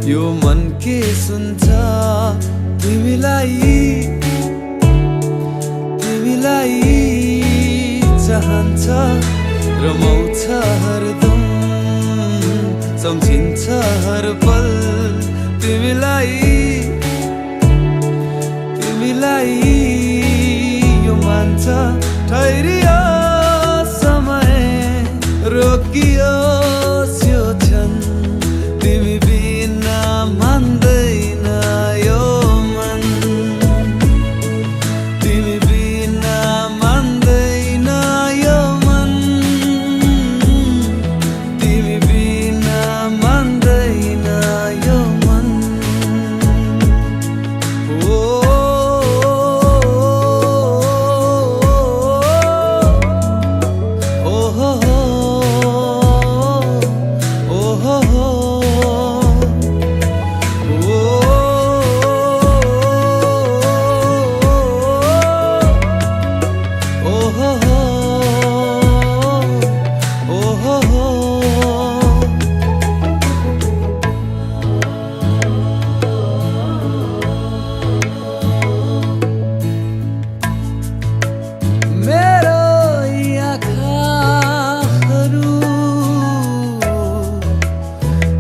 यो मन के सुन्छ तिमीलाई चाहन्छ रमाउँछ हरदम सम्झिन्छ हर पल तिमीलाई यो मान्छ ठहरियो समय रोकियो यो क्षण तिमी बिना मान्दैन यो मन तिमी बिना मान्दैन यो मन तिमी बिना मान्दैन यो मन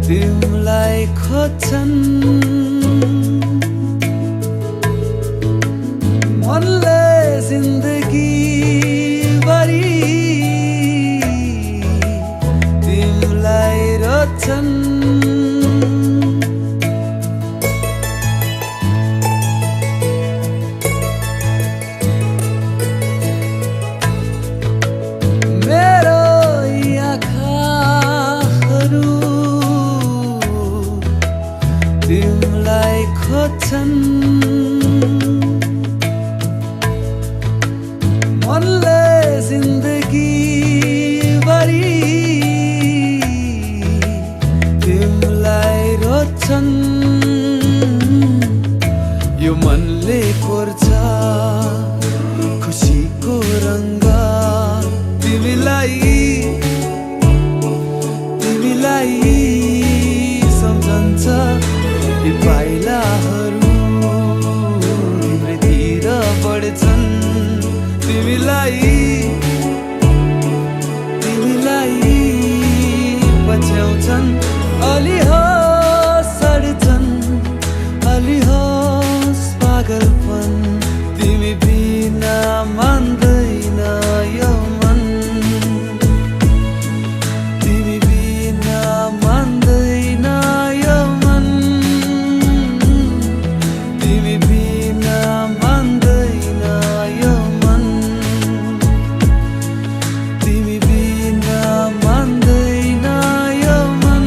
तिमलाई खोज्छन् मनले जिन्दगीभरि तिमलाई रोज्छन् तिमलाई खोज्छन् मनले जिन्दगीभरि तिमलाई रोज्छन् यो मनले कोर्छ खुसीको रङ्ग तिमीलाई सम्झन्छ यी पाइलाहरू तिम्रैतिर बढ्छन् तिमीलाई पछ्याउँछन् अलि होस् सड्छन् अलि होस् पागलपन तिमी बिना मान्दैन यो मन तिमी बिना मान्दैन यो मन तिमी बिना मान्दैन यो मन तिमी बिना मान्दैन यो मन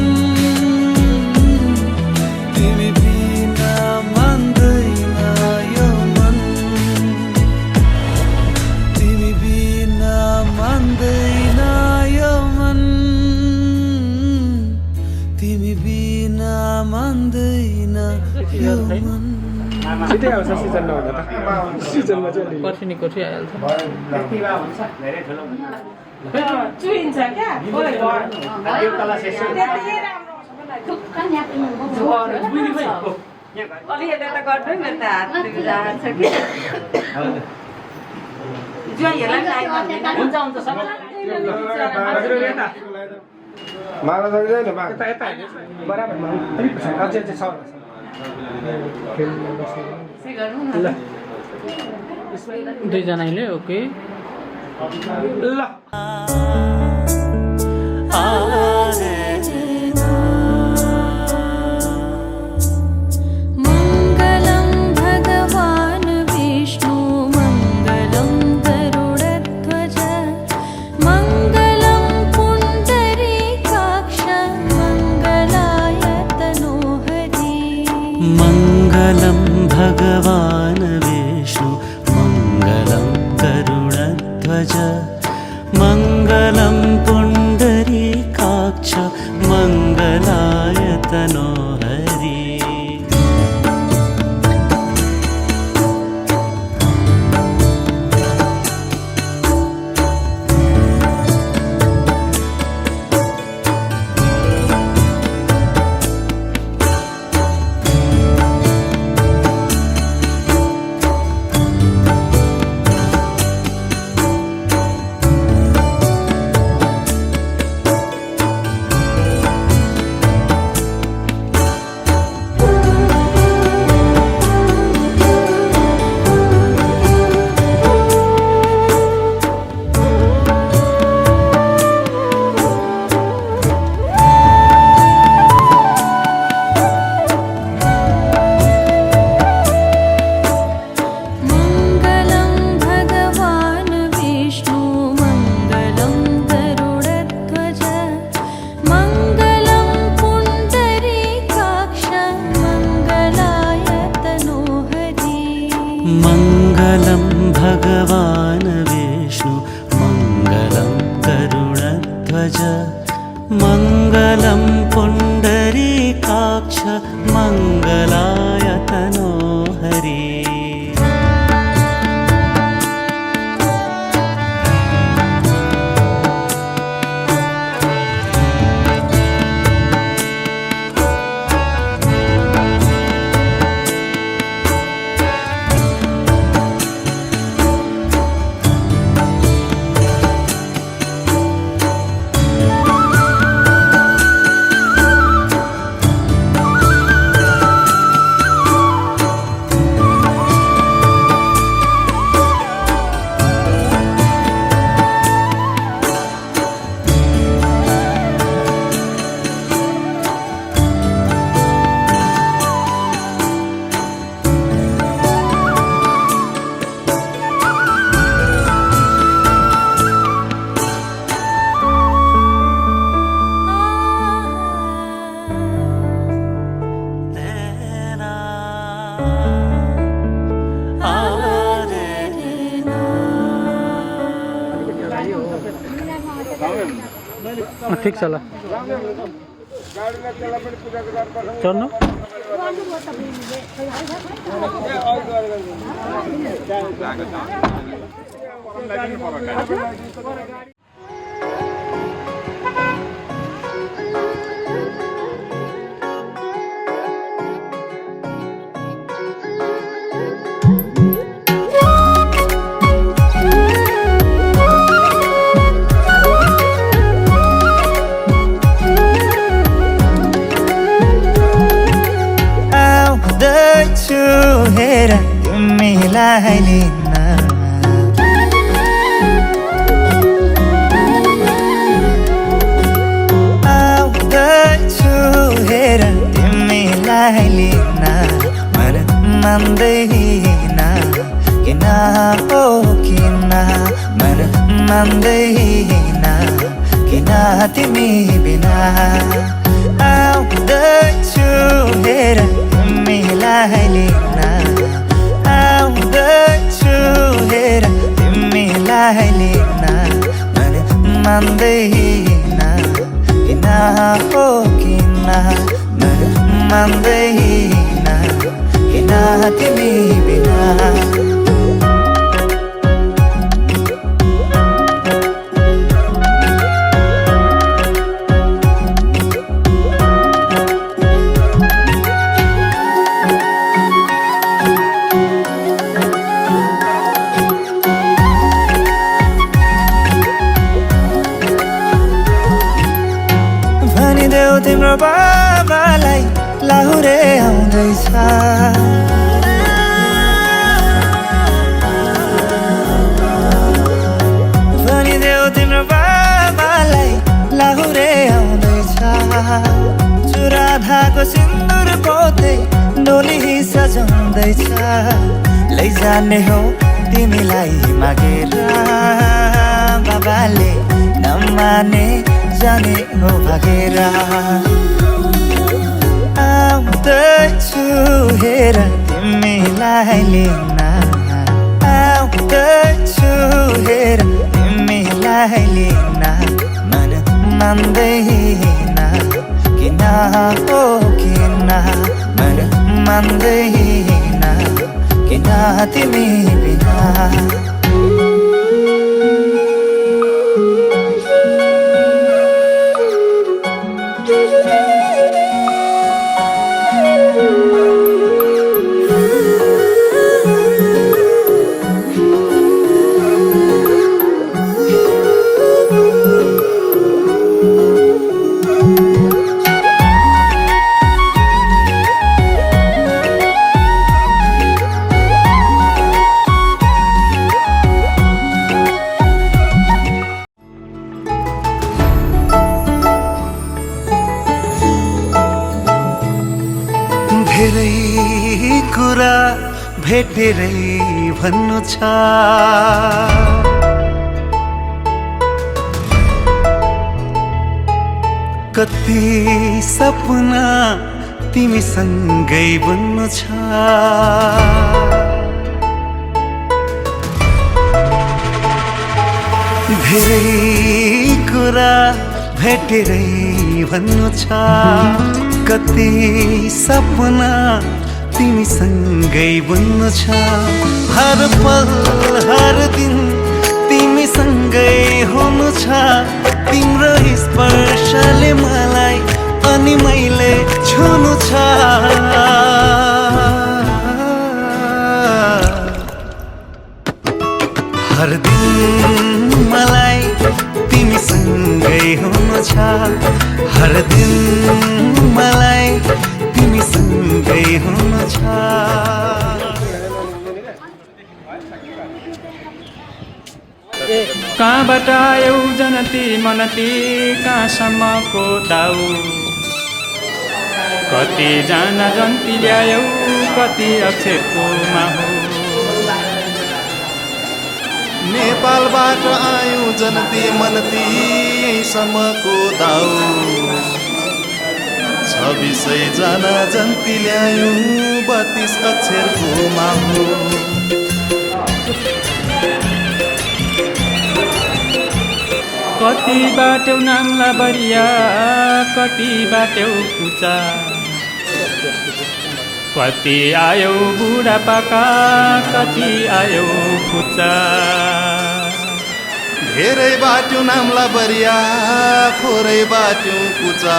तिमी बिना मान्दैन यो मन तिमी बिना मान्दैन यो मन तिमी बिना मान्दैन यो मन छिटै आउँछ सिजनमा हुँदा त सिजनमा चाहिँ पर्सिनी कोठी आइहाल्छ चुइन्छ क्या अलि यता त गर्दै मेरो त हात जान्छ कि ज्वाइँहरूलाई हुन्छ हुन्छ सबै माला सक्दैन मा यता यता बराबर अझै चाहिँ छ ल दुईजनाले ओके ल मङ्गलं भगवान् विष्णु मङ्गलं गरुडध्वज मङ्गलं पुण्डरीकाक्ष मङ्गलाय तनोहरि मङ्गलं भगवान् विष्णु मङ्गलं गरुडध्वज मङ्गलं पुण्डरीकाक्ष मङ्गलाय तनोहरि ठीक चला चढ्नु हेर तिमीलाई लिन आउँदैछु हेर तिमीलाई लिन मन मान्दैन किन हो किन मन मान्दैन किन तिमी बिना आउँदैछु हेर तिमीलाई लिन आउँदैछु हेर तिमीलाई लिन मन मान्दैन किन हो किन मन मान्दैन किन तिमी बिना तिम्रो बाबालाई लाहुरे आउँदैछ भनिदेऊ तिम्रो बाबालाई लाहुरे आउँदैछ चुराधाको सिन्दुर पोते डोली सजाउँदैछ लैजाने हो तिमीलाई मागेर बाबाले नमाने जाने हो भागेर आउँदैछु हेर तिमीलाई लिन आउँदैछु हेर तिमीलाई लिन मन मान्दैन किन हो किन मन मान्दैन किन तिमी बिना धेरै कुरा भेटेरै भन्नु छ कति सपना तिमीसँगै बन्नु छ धेरै कुरा भेटेरै भन्नु छ कति सपना तिमीसँगै बन्नु छ हर पल हर दिन तिमीसँगै हुनु छ तिम्रो स्पर्शले मलाई अनि मैले छुनु छ हर दिन मलाई तिमीसँगै हुनु छ हर दिन मलाई तिमीसँगै हुनु छ कहाँबाट आयौ जनती मनती कहाँसम्मको दाउ कति जना जन्ती ल्यायौ कति अक्षरको माहौ नेपालबाट आयौँ जनती मनती यहीसम्मको दाउ 26 जना जन्ती ल्यायौँ 32 अक्षरको माहौ कति बाटौ नाम्ला बरिया कति बाटौ कुचा कति आयौ बुढापाका कति आयौ खुचा धेरै बाट्यौँ नाम्ला बरिया थोरै बाट्यौँ कुचा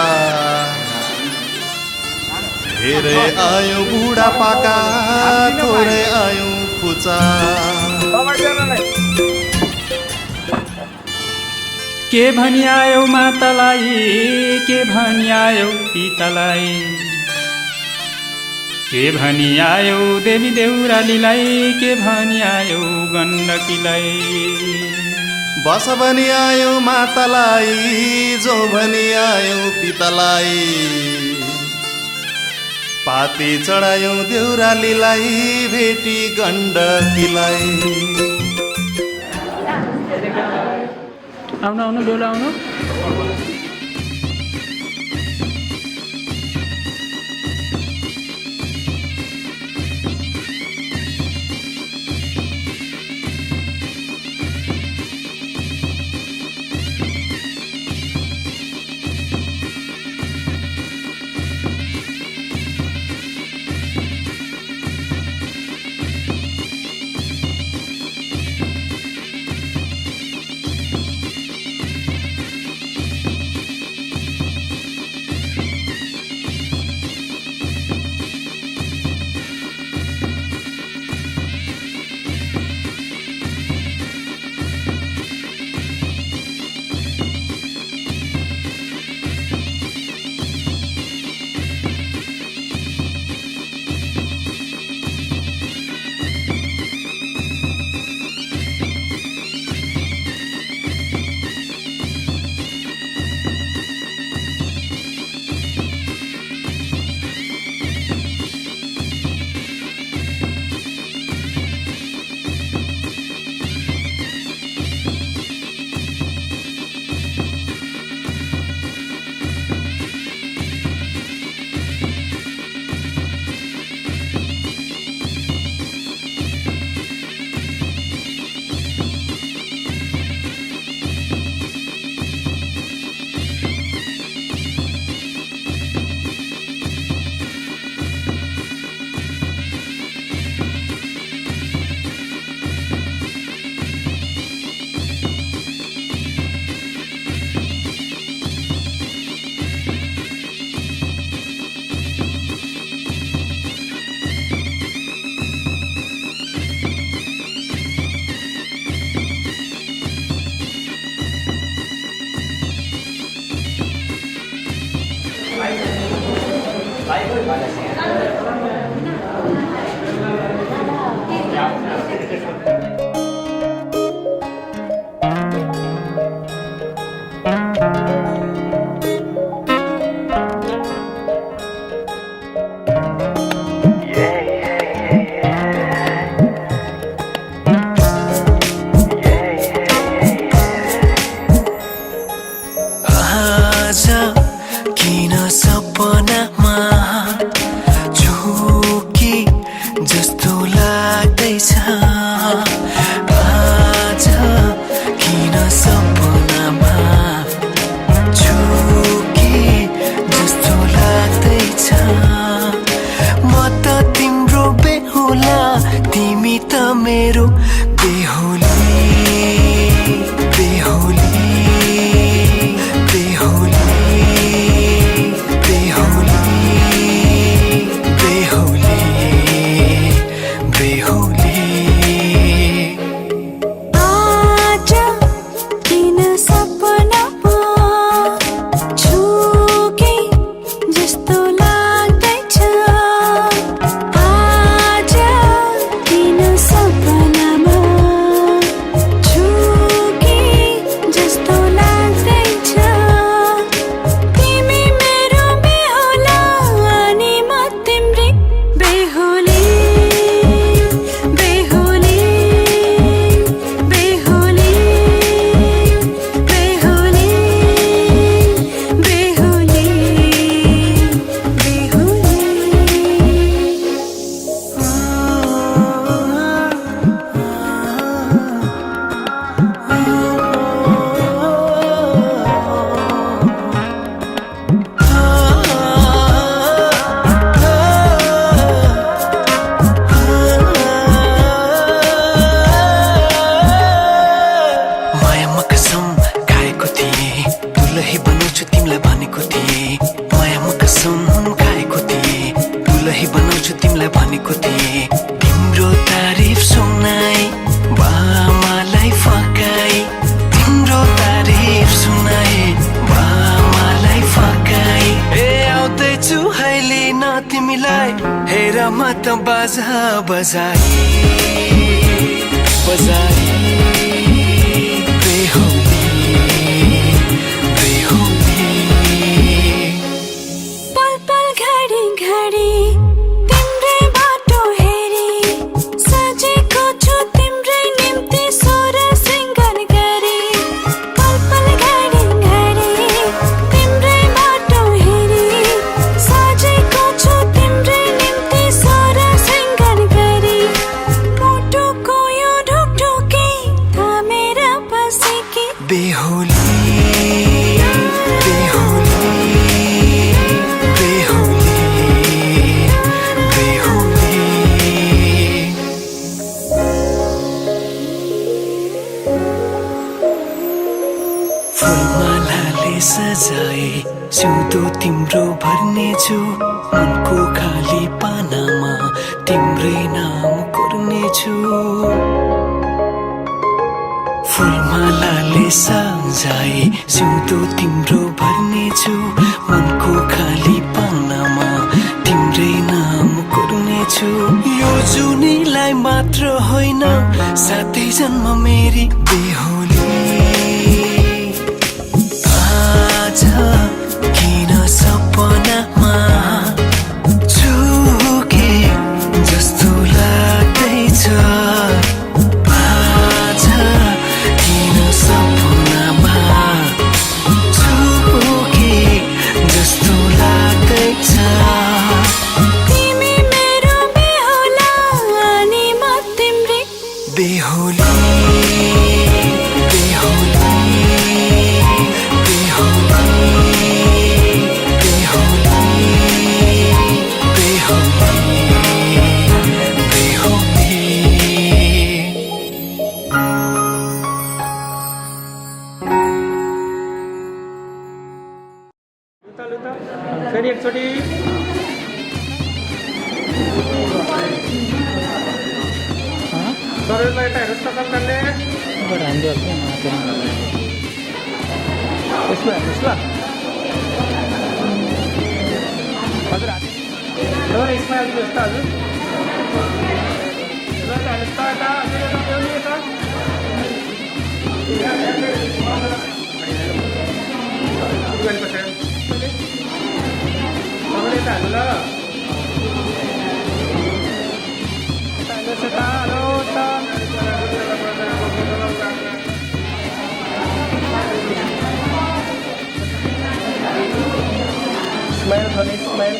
धेरै आयौँ बुढापाका थोरै आयौँ खुचा के भनी आयौ मातालाई के भनी आयौ पितालाई के भनी आयौ देवी देउरालीलाई के भनी आयौ गण्डकीलाई बस भनी आयौ मातालाई जो भनी आयौ पितालाई पाती चढायौ देउरालीलाई भेटी गण्डकीलाई आउनु आउनु डोलो आउनु लाग्दैछ आज किन सपनामा झुके जस्तो लाग्दैछ म त तिम्रो बेहुला तिमी त मेरो बेहुली बेहुली बेहुली बेहुली बेहुली बेहुली आज किन सपनामा झुके जस्तो लाग्दैछ आज किन सपनामा झुके जस्तो लाग्दैछ तिमी मेरो बेहुला अनि म तिम्रै बेहुली बेहुली बेहुली बेहुली बेहुली मायामा कसम खाएको थिएँ दुलही बनाउँछु तिमीलाई भनेको थिएँ मायामा कसम खाएको थिएँ दुलही बनाउँछु तिमीलाई भनेको थिएँ तिम्रो तारिफ सुनाई बामालाई फकाई तिम्रो तारिफ सुनाई बामालाई फकाई ए आउँदैछु अहिले न तिमीलाई हेर म त बाजा बजाई बजाई बेहुली बेहुली पल पल घडी घडी तिम्रै बाटो हेरी सजेको छु तिम्रै निम्ति सोर सिंगार गरी पल पल घडी घडी तिम्रै बाटो हेरी सजेको छु तिम्रै निम्ति सोर सिंगार गरी मुटुको यो ढुकढुकी थामेर बसेकी बेहुली बेहुली बेहुली बेहुली फुलमालाले सजाए सिउँदो तिम्रो भर्नेछु मनको खाली पानामा तिम्रै नाम कोर्नेछु फुलमालाले सजाए सिउँदो तिम्रो भर्नेछु मनको खाली पानामा तिम्रै नाम कोर्नेछु यो जुनीलाई मात्र होइन साथै जन्म मेरी बेहुली आज किन सपनामा झुके जस्तो लाग्दैछ आज किन सपनामा झुके जस्तो लाग्दैछ तिमी मेरो बेहुला अनि म तिम्रै बेहुली बेहुली बेहुली बेहुली बेहुली लुता फेरि एकचोटि शरीरमा यता हेर्नुहोस् त कलकलले यसमा हेर्नुहोस् ल हजुर हजुर यसमा हेर्नुहोस् त हजुर ल त हेर्नुहोस् त यता हजुर यता ल्याउने यता गरेपछि तपाईँले यता हाल्नु ल यता हेर्नुहोस् यता हेलो यता स्माइल गर्ने स्माइल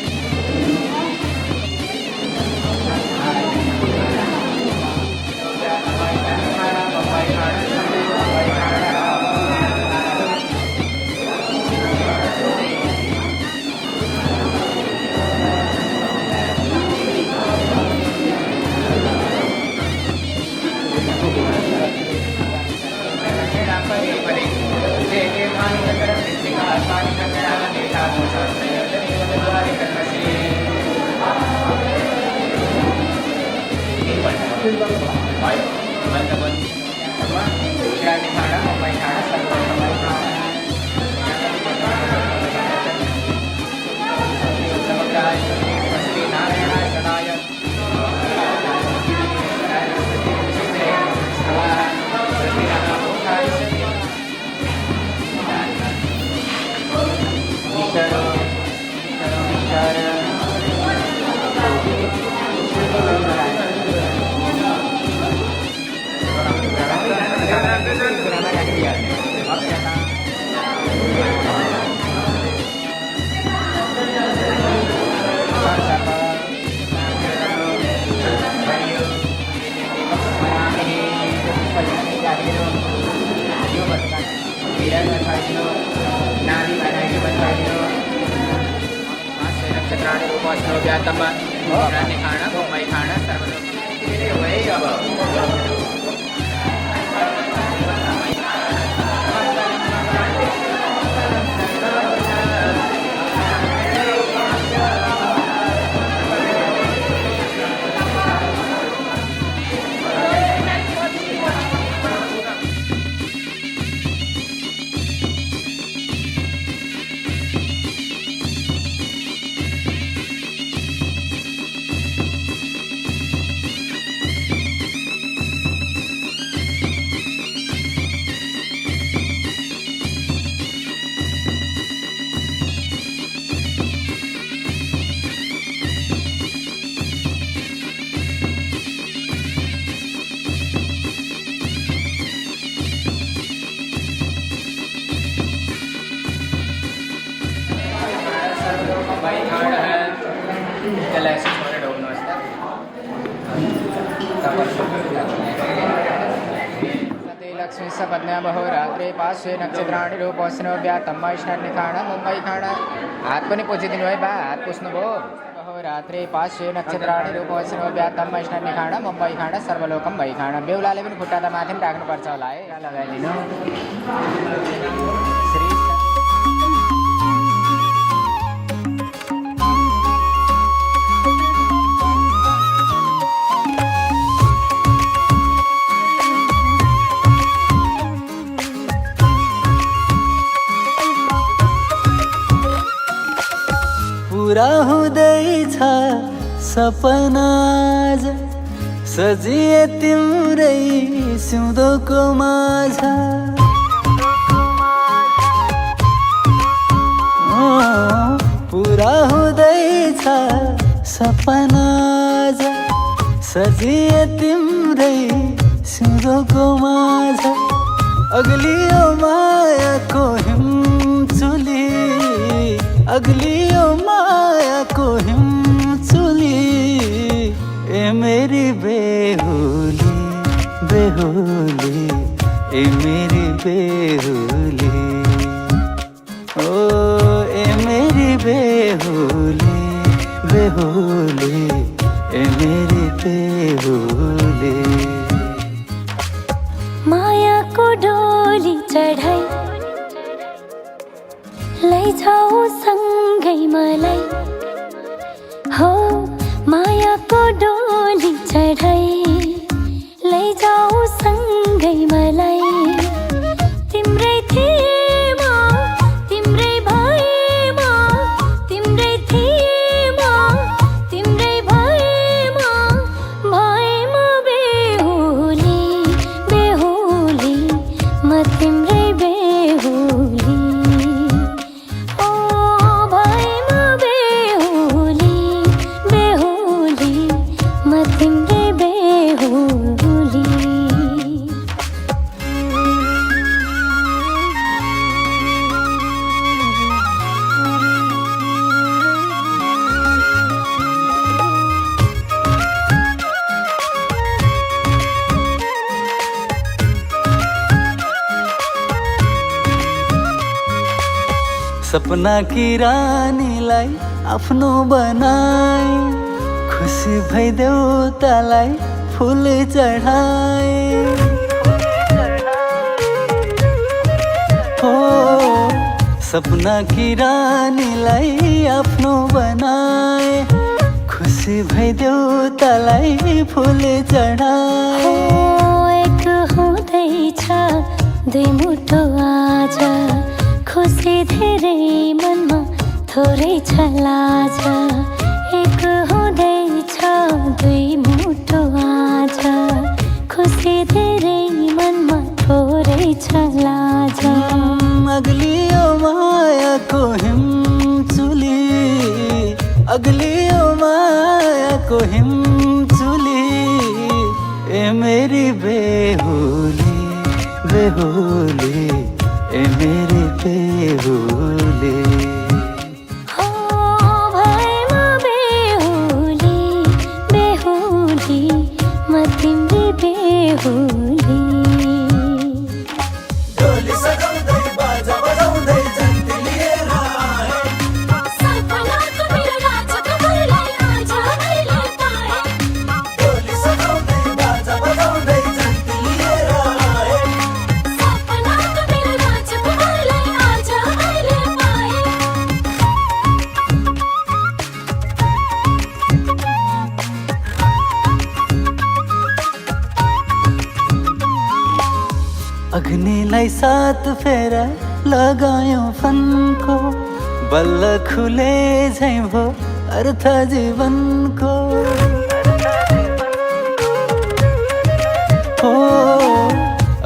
लक्ष्मी सपत्न्या बहुरात्रे पार्श्वे नक्षत्राणि रूपस्नो व्यातम वैष्णन्य खाण मुंबई खाण हात पनि पोछिदिनु है बा हात पुस्नुभयो बहुरात्रे पार्श्वे नक्षत्राणि रूपस्नो व्यातम वैष्णन्य खाण मुंबई खाण सर्वलोकम भई खाण बेहुलाले पनि खुट्टा त माथि पनि राख्नुपर्छ होला है यहाँ लगाइदिनु पुरा हुँदैछ सपना आज सजिए तिम्रै सिउँदोको माझ पुरा हुँदैछ सपना आज सजिए तिम्रै सिउँदोको माझ अग्लियो मायाको हिमचुली अग्लियो मायाको हिमचुली ए मेरी बेहुली बेहुली ए मेरी बेहुली ओ ए मेरी बेहुली बेहुली ए मेरी बेहुली मायाको डोली चढाई लैजाऊ सँगै मलाई हो मायाको डोली चढाई लैजाऊ सँगै मलाई तिम्रै थिएमा तिम्रै भएमा तिम्रै थिएमा तिम्रै भएमा भएमा बेहुली बेहुली म तिम्रै बेहुली सपना की रानीलाई आफ्नो बनाए खुसी भइदेऊ तलाई फुल चढाए हो सपना की रानीलाई आफ्नो बनाए खुसी खुसी भइदेऊ तलाई फुल चढाए एक हुँदैछ दुई मुठो आज खुसी धेरै मनमा थोरै छ लाज एक हुँदैछ दुई मुठो आज खुसी धेरै मनमा थोरै छ लाज अग्लियो मायाको हिमचुली अग्लियो मायाको हिमचुली ए मेरी बेहुली बेहुली ए मेरी बेहुली हो भएमा बेहुली बेहुली म तिम्री बेहुली अग्निलाई सात फेरा लगायौं फनको बल्ल खुले झैं भो अर्थ जीवनको हो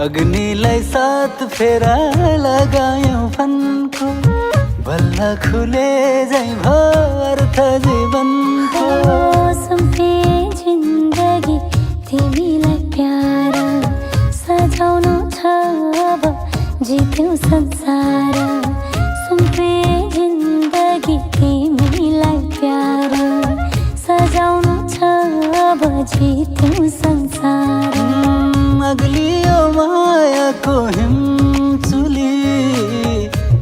अग्निलाई सात फेरा लगायौं फनको बल्ल खुले झैं भो अर्थ जीवनको सुम्पे जिन्दगी तिमीलाई प्यारा सजाउनु छ अब जित्यौ संसार सुम्पे जिन्दगी तिमीलाई प्यारा सजाउनु छ अब जित्यौ संसार अग्लियो मायाको हिमचुली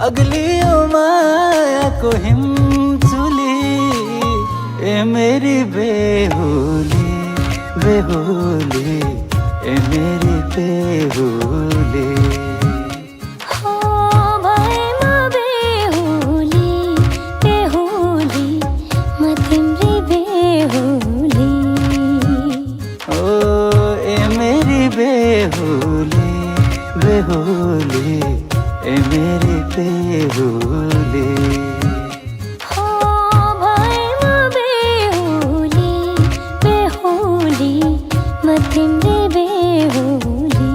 अग्लियो मायाको हिमचुली ए मेरी बेहुली बेहुली ए मेरी बेहुली हो भएमा बेहुली बेहुली म तिम्री बेहुली ओ ए मेरी बेहुली बेहुली ए मेरी बेहुली हो भएमा बेहुली बेहुली म तिम्री बेहुली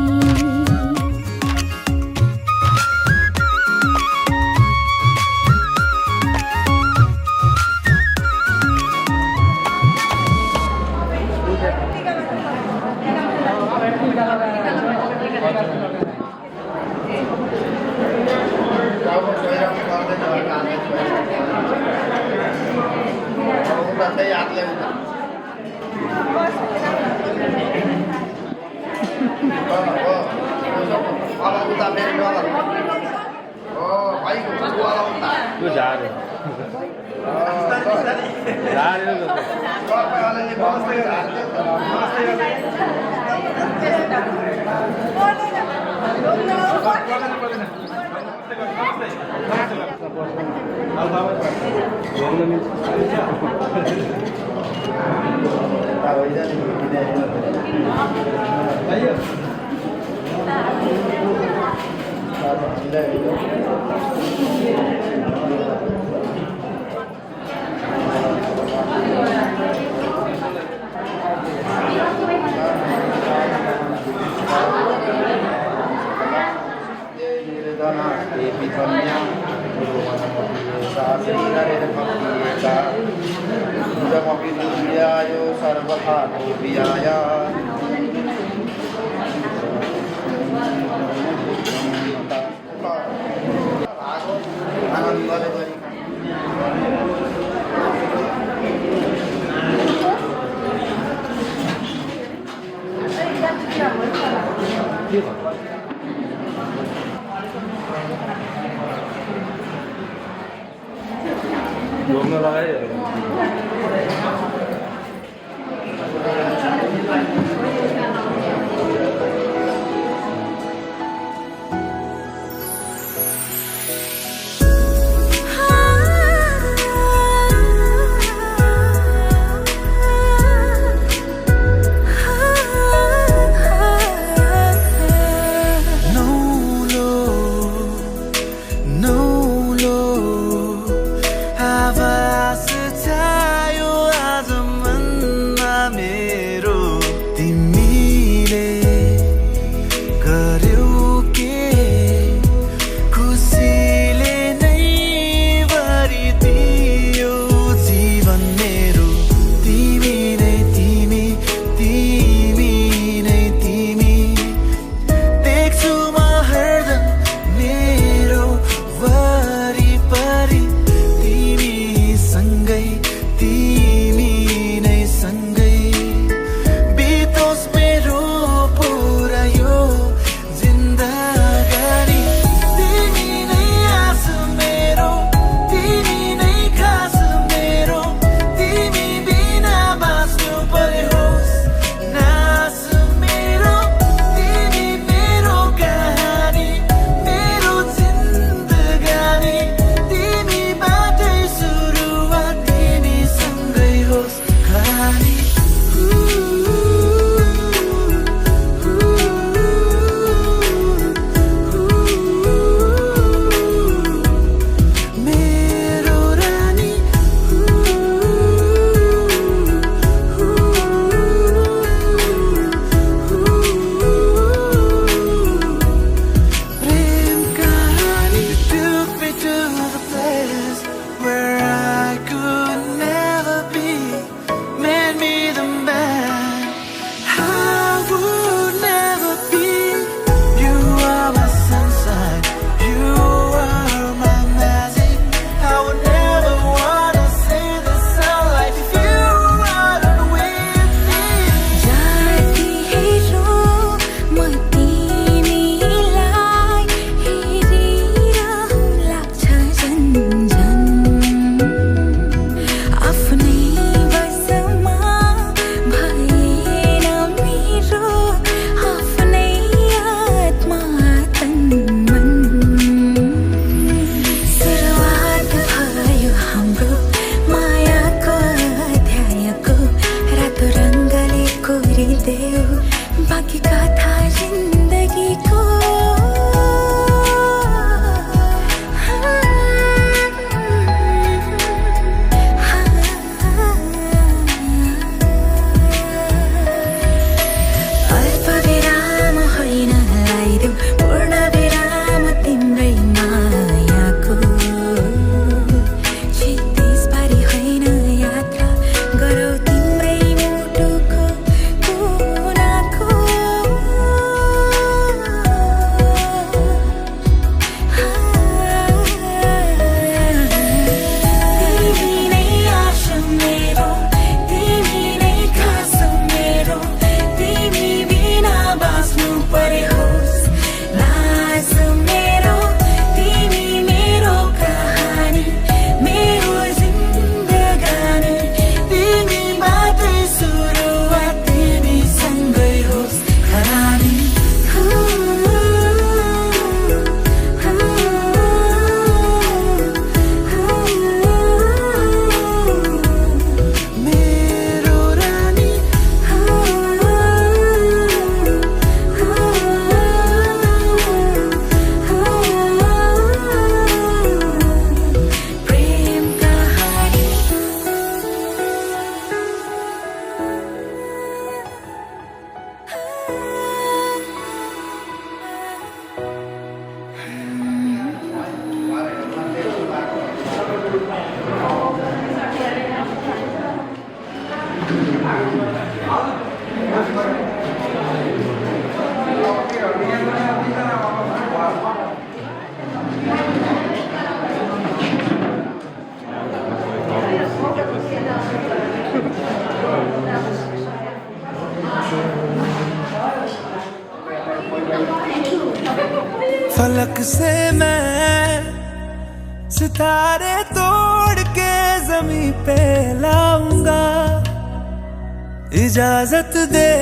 फेरि देऊ बाँकी कथा जिन्दगीको फलक से मैं सितारे तोड़ के जमीन पे लाऊंगा, इजाजत दे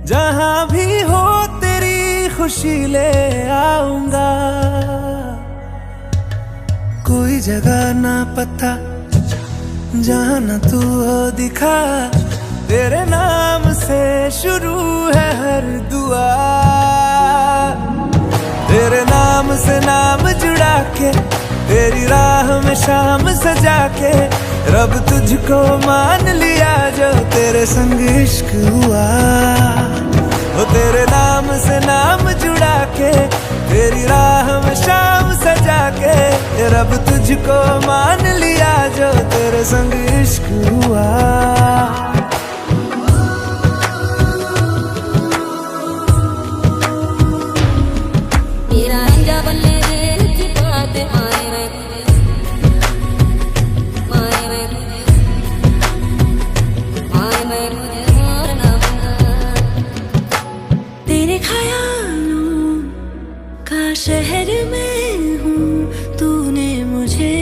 जहां भी हो तेरी खुशी ले आऊंगा। कोई जगह ना पता जहां न तू हो दिखा, तेरे नाम से शुरू है हर दुआ। तेरे नाम से नाम जुड़ा के, तेरी राह में शाम सजा के, रब तुझको मान लिया जो तेरे संग इश्क हुआ। वो तेरे नाम से नाम जुड़ा के, तेरी राह में शाम सजा के, रब तुझको मान लिया जो तेरे संग इश्क हुआ। तेरे ख्यालों का शहर में हूँ, तूने मुझे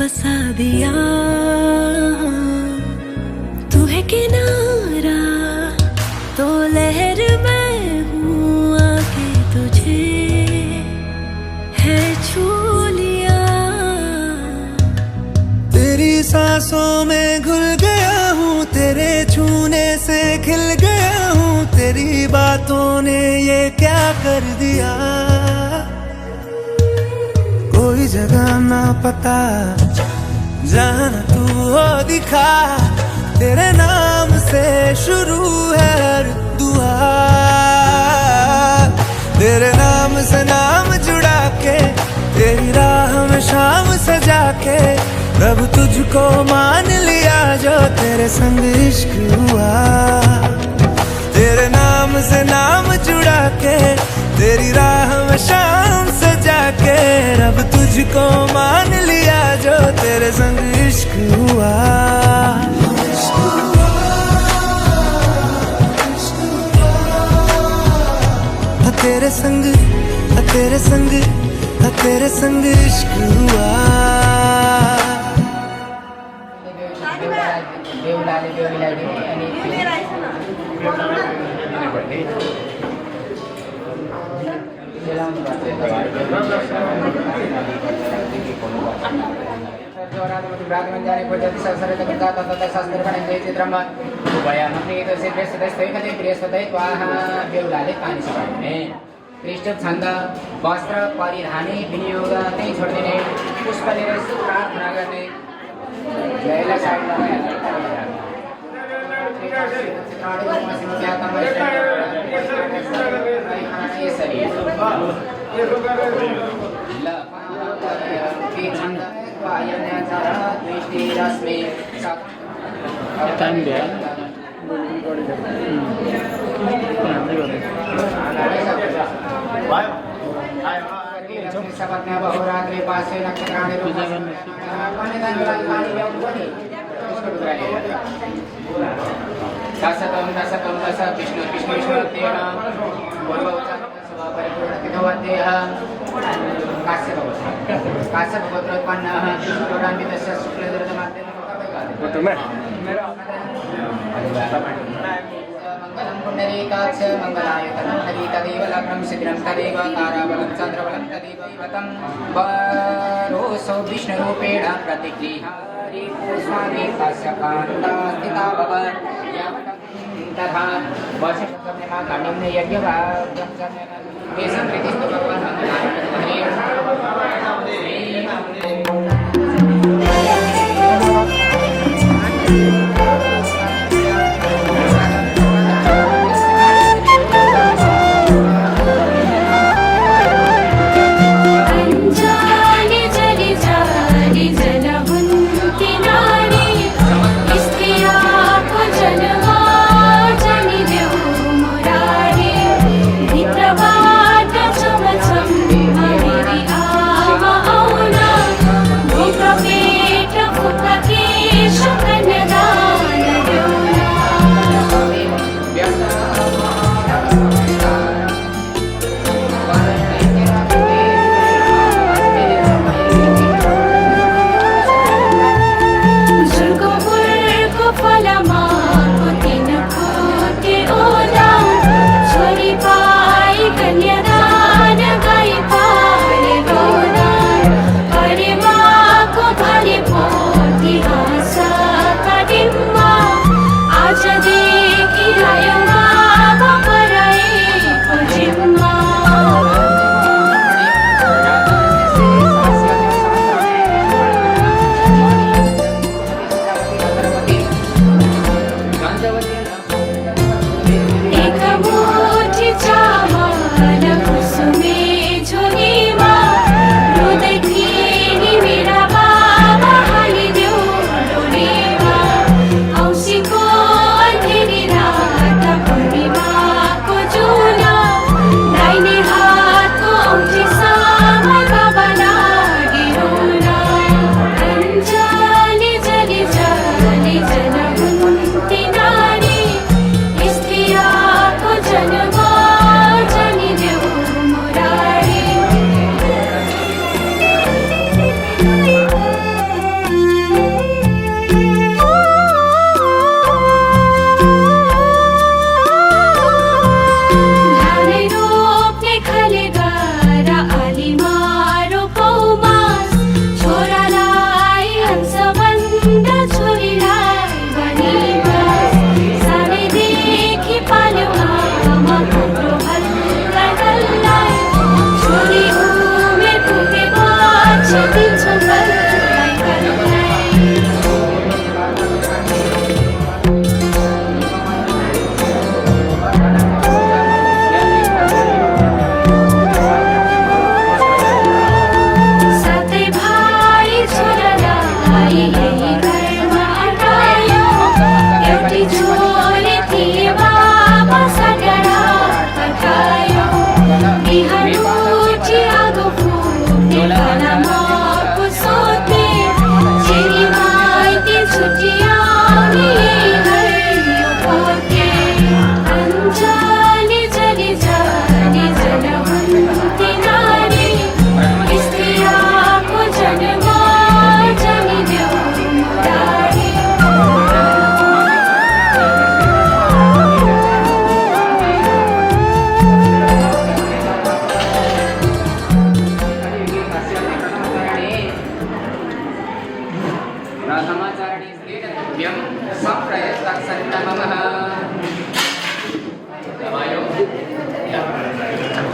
बसा दिया। तू है किनारा तो लहर में हूँ, आके तुझे है छू लिया। तेरी सांसों में घुल गया हूँ, तेरे छूने से खिल गया हूँ, तेरी बातों ने ये क्या कर दिया। कोई जगह ना पता जहां न तू हो दिखा, तेरे नाम से शुरू है हर दुआ। तेरे नाम से नाम जुड़ा के, तेरी राह में शाम सजा के, रब तुझको मान लिया जो तेरे संग इश्क हुआ। तेरे नाम से नाम जुड़ा के, तेरी राह में शाम सजा के, रब तुझको मान लिया जो तेरे संग इश्क हुआ। तेरे संग, तेरे संग, तेरे संग इश्क हुआ। वरादमति भ्रातमञ्जाने पूजति संसरति कृता ततः संस्कृतकणं चित्रम उभयमप्रीतस्य दृष्टदस्तैकते प्रियस्वतै त्वाहा बेहुलाले पानी सपाउने कृष्ण छन्द वस्त्र परिधाने विनियोग त्यही छोडिदिने पुष्पले प्रार्थना गर्ने जयलाई साइड सपत्न्या बहुरात्रे पार्श्वे नक्षत्राणि दशतं दश विष्णु विष्णु विष्णुतेन पूर्वोच्चारणसभापरिपूर्णतिथवद्देः काश्यपगोत्रोत्पन्नः पुरान्वितस्य शुक्लदुर्गमाध्यमेन मङ्गलं पुण्डरीकाक्ष मङ्गलायतनं हरि तदेव लग्नं शीघ्रं तदेव ताराबलं चन्द्रबलं तदेव तं वरोऽसौ विष्णुरूपेण प्रतिगृहारि स्वामी काश्यपान्ता स्थिता भवत् तथा वसिष्ठसम्यमा काण्डिन्य यज्ञभागं तेषां प्रीतिस्तु भगवान् मित्रवाद चम चम हरि आ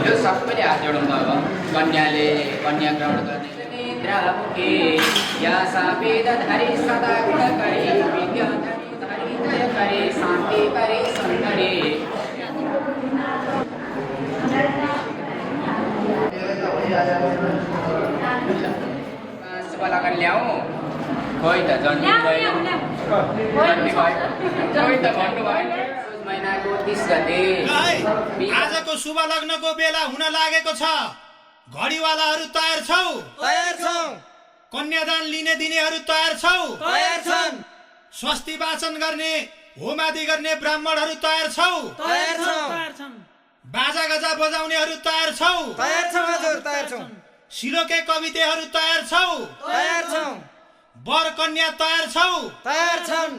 यो सबैले हात जोडौँ अब कन्याले कन्या ग्रहण गर्ने निद्रामुखी या सावेदधारी सदा गुणकरी विद्याधरी जयकरी शान्ति करी सुन्दरी शुभ लगन ल्याऊ खोइ त जन्मी खोइ त भन्नु भएन महिनाको 30 गते आजको शुभ लग्नको बेला हुन लागेको छ। घडीवालाहरू तयार छौ? तयार छौ। कन्यादान लिने दिनेहरू तयार छौ? तयार छन्। स्वस्ति वाचन गर्ने होमादि गर्ने ब्राह्मणहरू तयार छौ? तयार छौ। बाजा गजा बजाउनेहरू तयार छौ? तयार छौ हजुर, तयार छौ। सिलोके कवितेहरू तयार छौ? तयार छौ। वर कन्या तयार छौ? तयार छन्।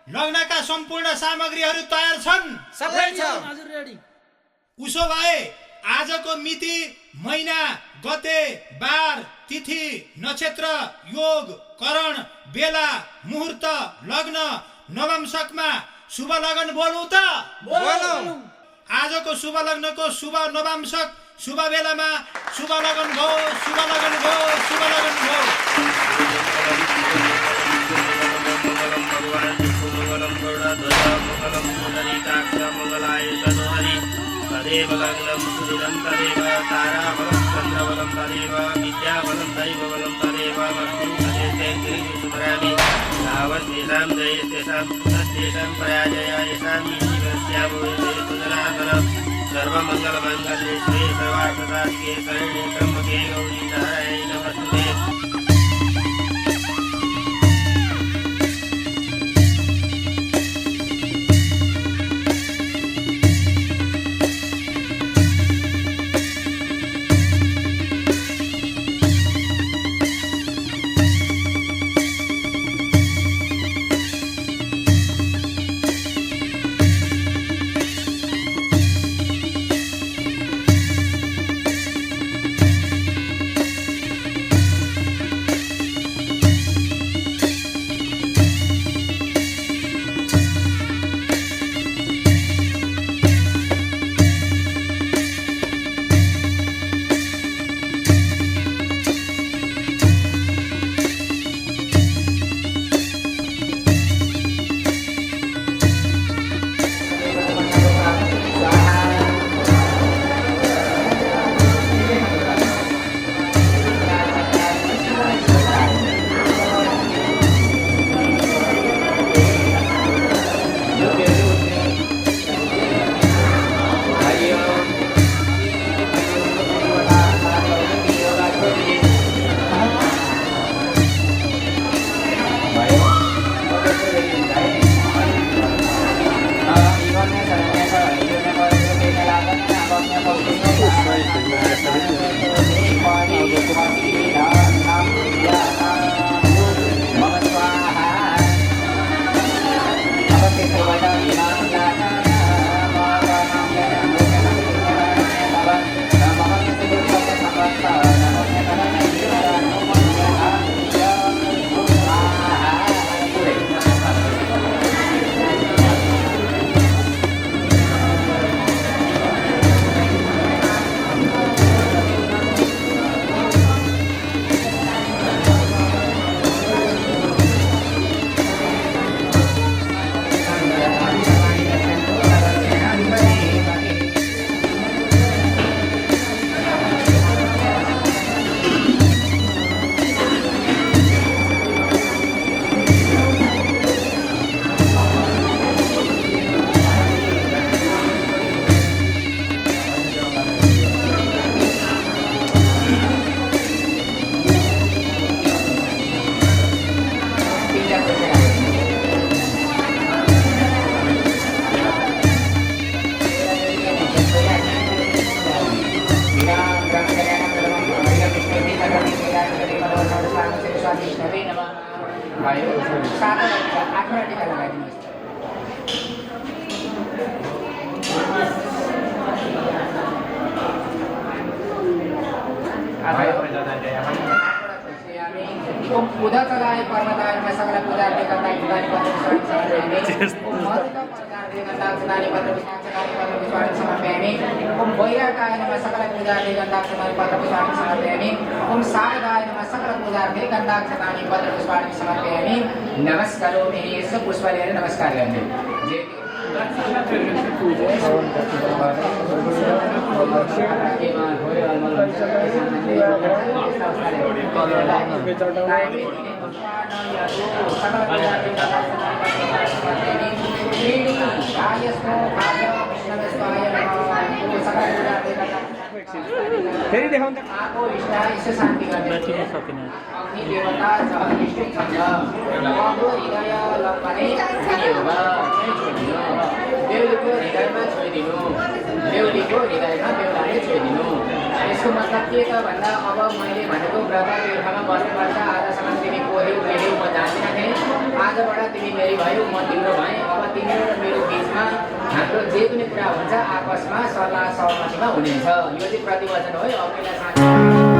लग्नका सम्पूर्ण सामग्रीहरू तयार छन्? सबै छ। उसो भए आजको मिति, महिना, गते, बार, तिथि, नक्षत्र, योग, करण, बेला, मुहूर्त, लग्न, नवंशकमा शुभ लगन बोलौँ त? बोलौँ। आजको शुभ लग्नको शुभ नवंशक शुभ बेलामा शुभ लगन भो, शुभ लगन भो, शुभ लगन भो। तदेव लग्नं सुदिनं तदेव ताराबलं चन्द्रबलं तदेव विद्याबलं दैवबलं तदेव लक्ष्मीं तदेव सुमरामि तावद्देशां जयस्तेषां पुनस्तेषां पराजया येषां जीवस्यामो जनार्दनं सर्वमङ्गलमङ्गले श्री सर्वार्थसाधिके शरण्ये त्र्यम्बके गौरी नारायणी नमोस्तुते। उदकलाय पर्वताय नमः सकल पूजार्थे गन्धाक्षतानि पत्रपुष्पाणि समर्पयामि ओम वैरागाय नमः सकल पूजार्थे गन्धाक्षतानि पत्रपुष्पाणि समर्पयामि ओम सारगाय नमः सकल पूजार्थे गन्धाक्षतानि पत्रपुष्पाणि समर्पयामि नमस्कारोमि यस पुष्पले नमस्कार गर्ने फेरि देखाउनु आको इष्ट शान्ति गर्ने अग्नि देवता छ निष्ठित छ अगो हृदय लपने छोडिदिनु देउलीको हृदयमा छोडिदिनु देउलीको हृदयमा देउलाले छोडिदिनु यसको मतलब के त भन्दा अब मैले भनेको व्रत तीर्थमा बस्नुपर्छ आजसम्म तिमी कोही उहिल्यौ म जान्दिनँ थिएँ आजबाट तिमी मेरी भयौ म तिम्रो भएँ अब तिम्रो र मेरो बिचमा हाम्रो जे पनि कुरा हुन्छ आपसमा सल्लाह सहमतिमा हुनेछ यो चाहिँ प्रतिवचन हो अघिल्ला साथी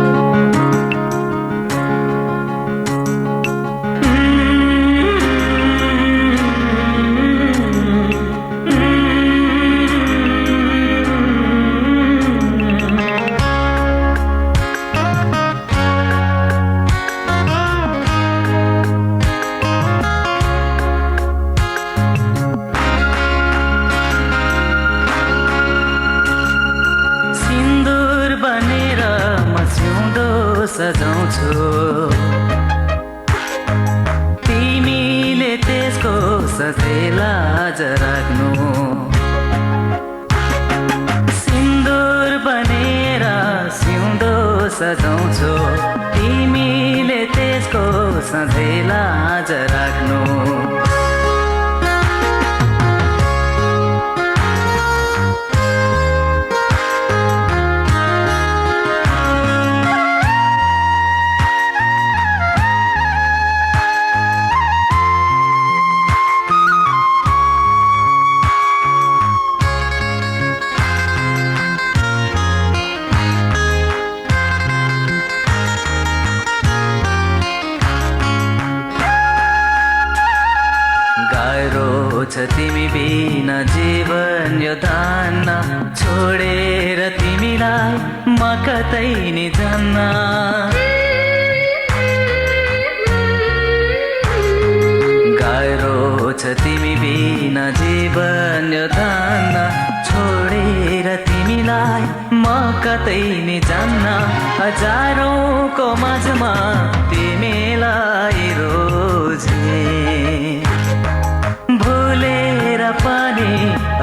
सजाउँछु तिमीले त्यसको सधैँ राख्नु सिन्दुर बनेर सिउँदो सजाउँछु तिमीले त्यसको सधैँ राख्नु तिमी बिना जीवन यो धान्न छोडेर तिमीलाई म कतै नि जान्न गाह्रो छ तिमी बिना जीवन यो धान्न छोडेर तिमीलाई म कतै नि जान्न हजारौंको माझमा तिमीलाई रोजे भुलेर पनि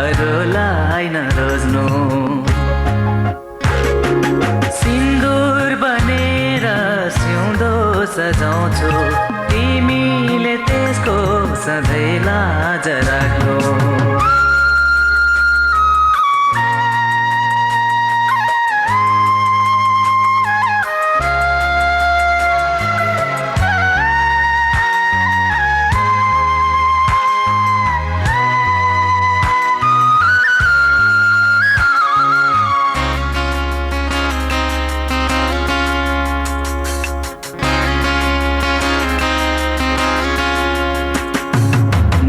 अरूलाई नरोज्नु सिन्दुर बनेर सिउँदो सजाउँछु तिमीले त्यसको सधैँ लाज राख्नु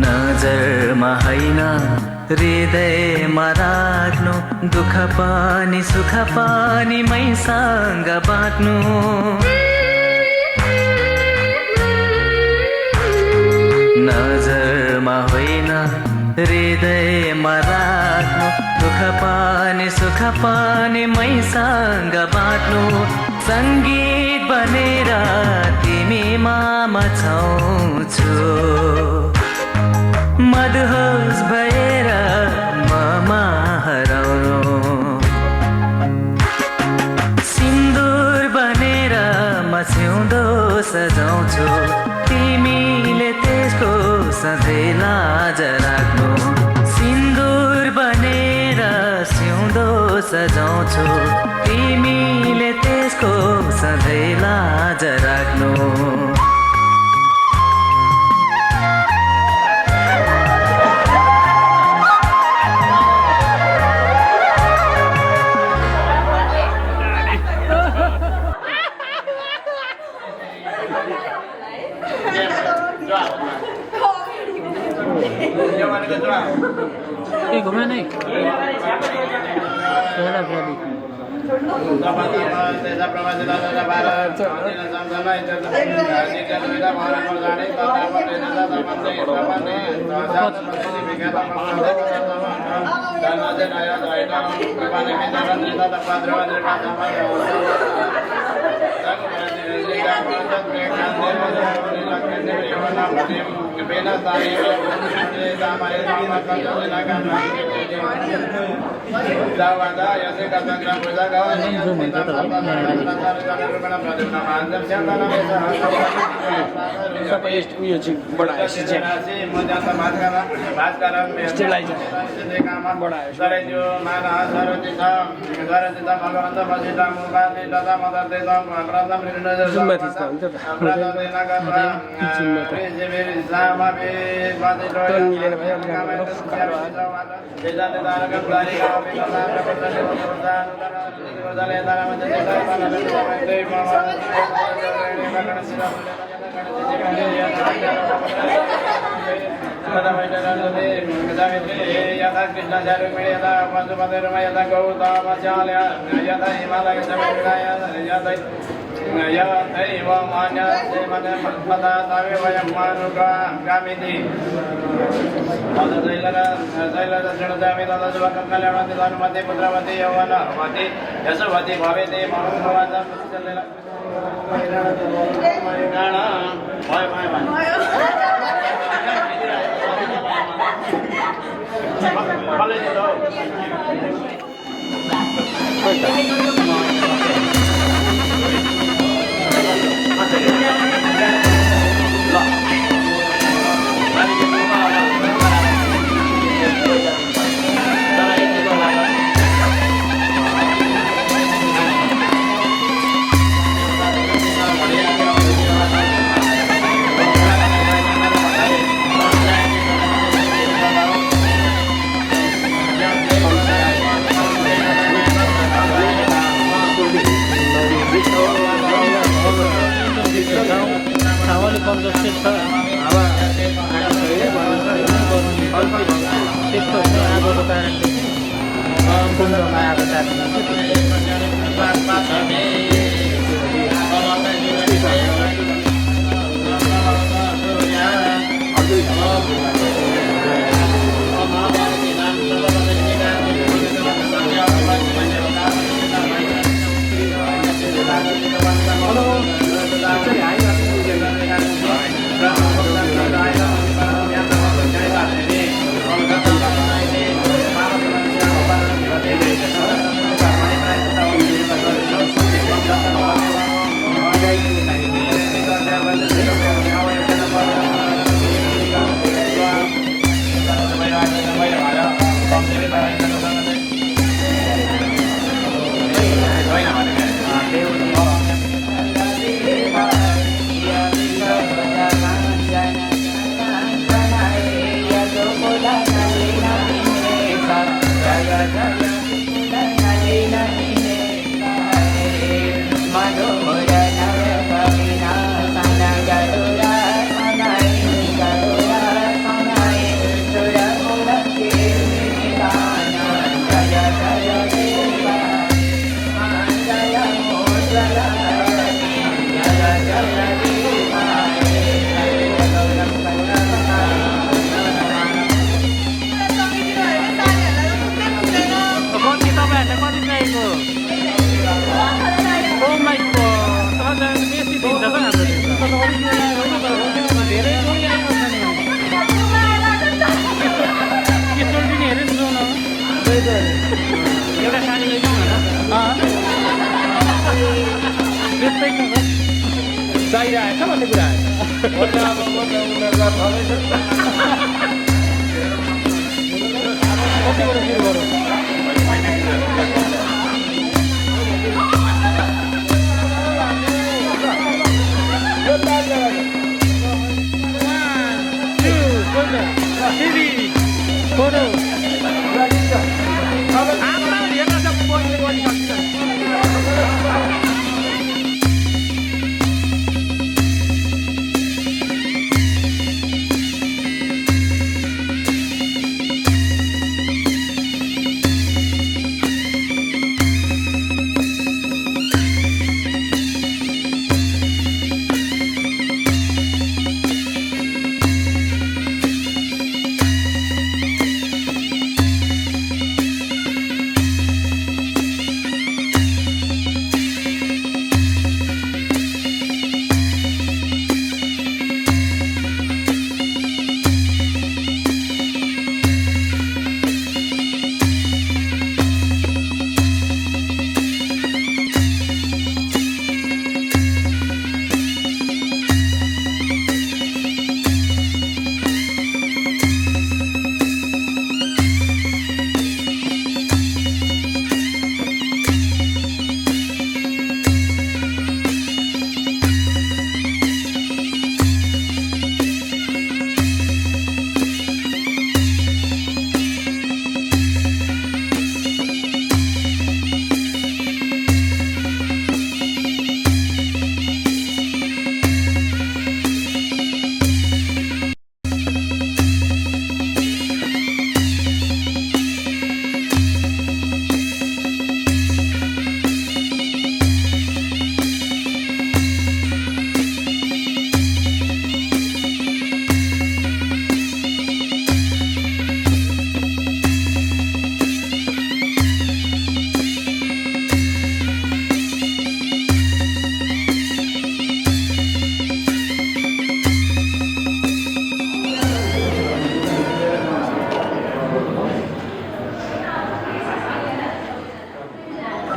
नजरमा हैन हृदयमा राख्नु दुःख पनि सुख पनि मैसँग बाँड्नु नजरमा होइन हृदयमा राख्नु दुःख पनि सुख पनि मैसँग बाँड्नु सङ्गीत बनेर तिमीमा मचाउँछु मदहोस भएर ममा हराउनु सिन्दुर बनेर म सिउँदो सजाउँछु तिमीले त्यसको सधैँ लाज राख्नु सिन्दुर बनेर सिउँदो सजाउँछु तिमीले त्यसको सधैँ लाज राख्नु चाहिरहेछ भन्ने कुरा कतिबाट सुरु गरौँ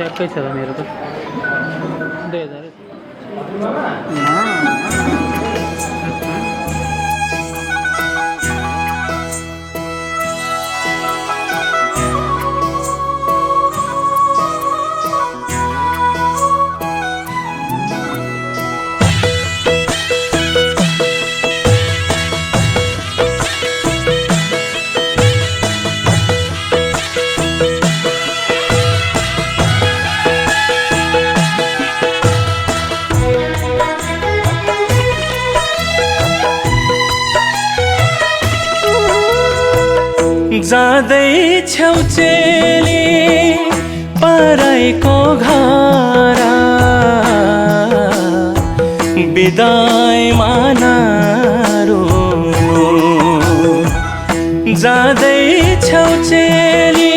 ट्याक्कै छ मेरो त 2000 जाँदै छेउ चेली पराइको घर बिदाईमा नरुनु जाँदै छेउ चेली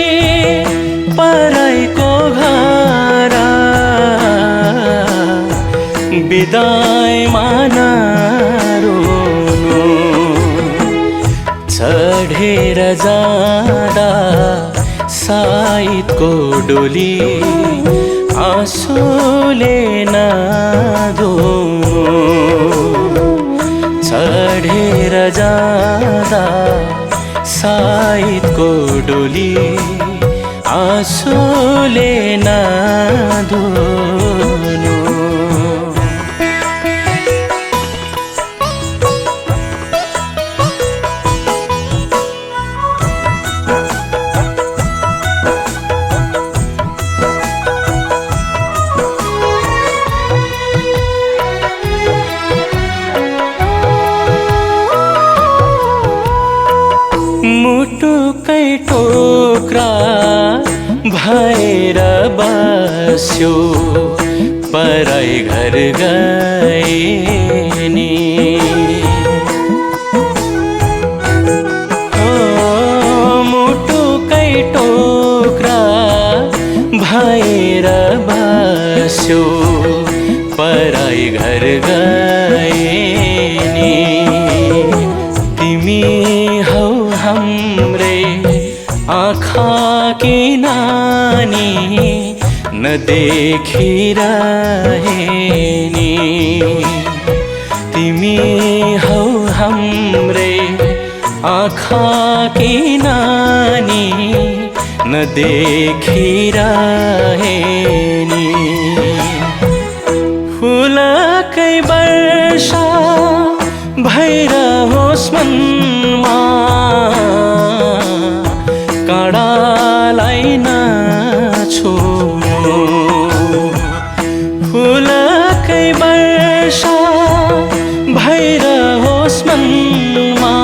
पराइको घर बिदाईमा नरुनु चढेर जाँदा साइदको डोली आँसुले नधुनु चढेर जाँदा साइदको डोली आँसुले नधुनु मुटुकै टोक्रा भएर बस्यो पराई घर गए नि मुटुकै टोक्रा भएर बस्यो पराई घर गए नि तिमी हौ हमरे आँखा की नानी नदेखिरहे नि तिमी हौ हमरे आँखा की नानी नदेखिरहे नि फुलकै वर्षा भइरहोस् मनमा काँडालाई नछुनु फुलकै वर्षा भइरहोस् मनमा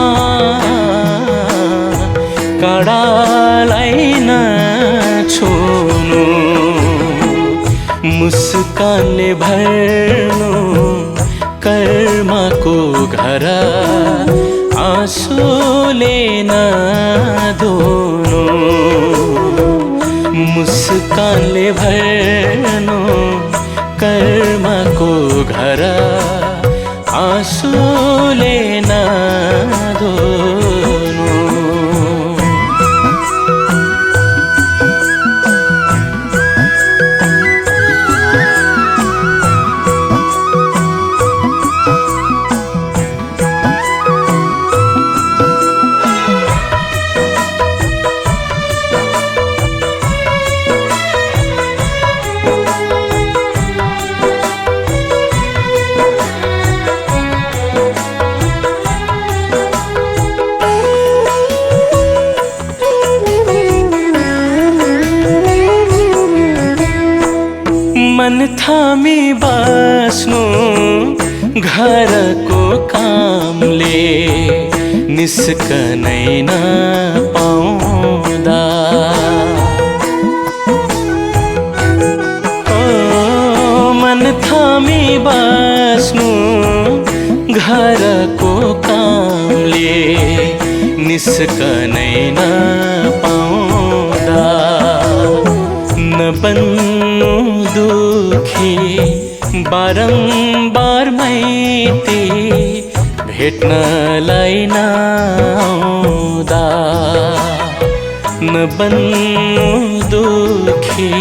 काँडालाई नछुनु मुस्कानले भर्नु कर्मको घर आँसुले नधुनु मुस्कानले भर्नु कर्मको घर आँसुले नधुनु मन थामी बस्नु घरको कामले निस्कनै नपाउँदा मन थामी बस्नु घरको कामले निस्कनै नपाउँदा नबन्नु दुखी बारम्बार मैती भेट्नलाई नआउँदा नबन्नु दुखी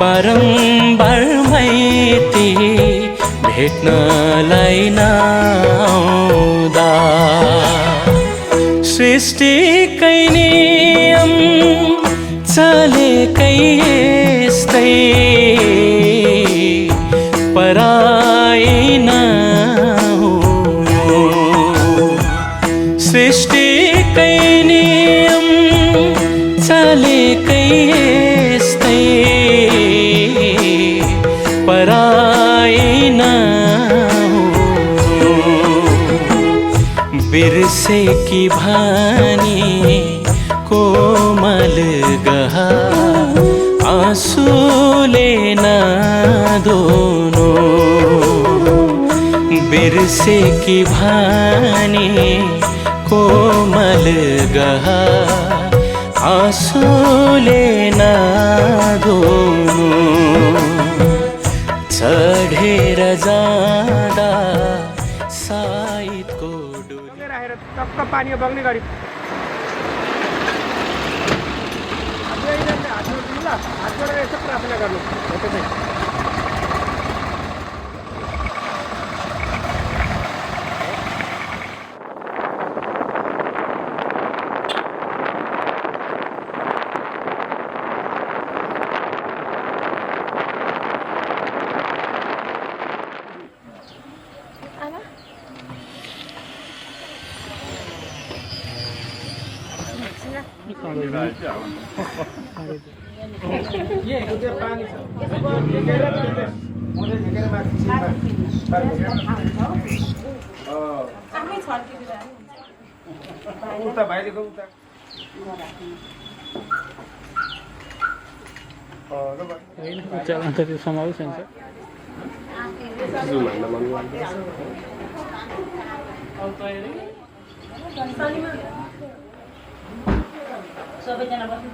बारम्बार माइती भेट्नलाई नआउँदा सृष्टिकै नियम चलेकै यस्तै पराई नहुनु सृष्टिकै नियम चलेकै यस्तै पराई नहुनु बिर्सेकी भानी कोमल गहा आँसुले नधोनु बिर्सेकी भानी कोमल गहा आँसुले नधोनु चढेर जाँदा साइतको डोली राखेर टक्क पानी बग्ने गरी हात जोडेर यसो प्रार्थना गर्नु पानी उता भाइले उता चलन त त्यो समावेश हुन्छ सबैजना बस्नु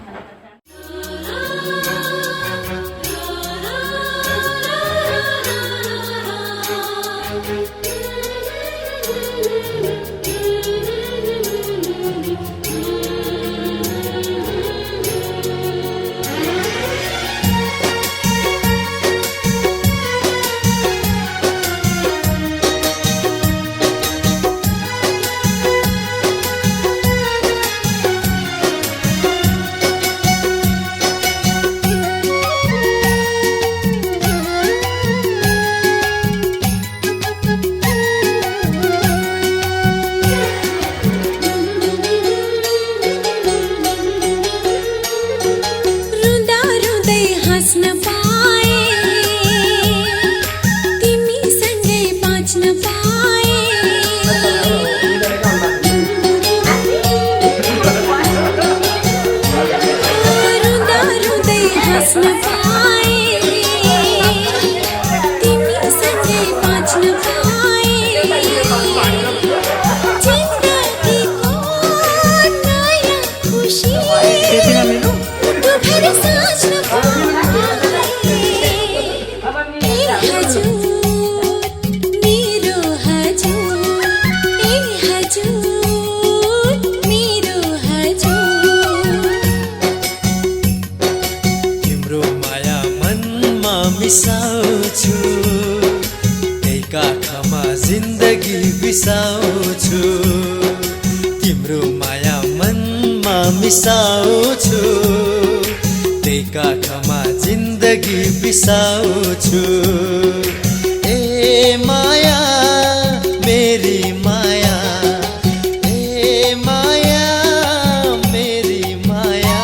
बिसाउँछु त्यही काखमा जिन्दगी बिसाउँछु तिम्रो माया मनमा मिसाउँछु त्यही काखमा जिन्दगी बिसाउँछु ए माया मेरी माया ए माया मेरी माया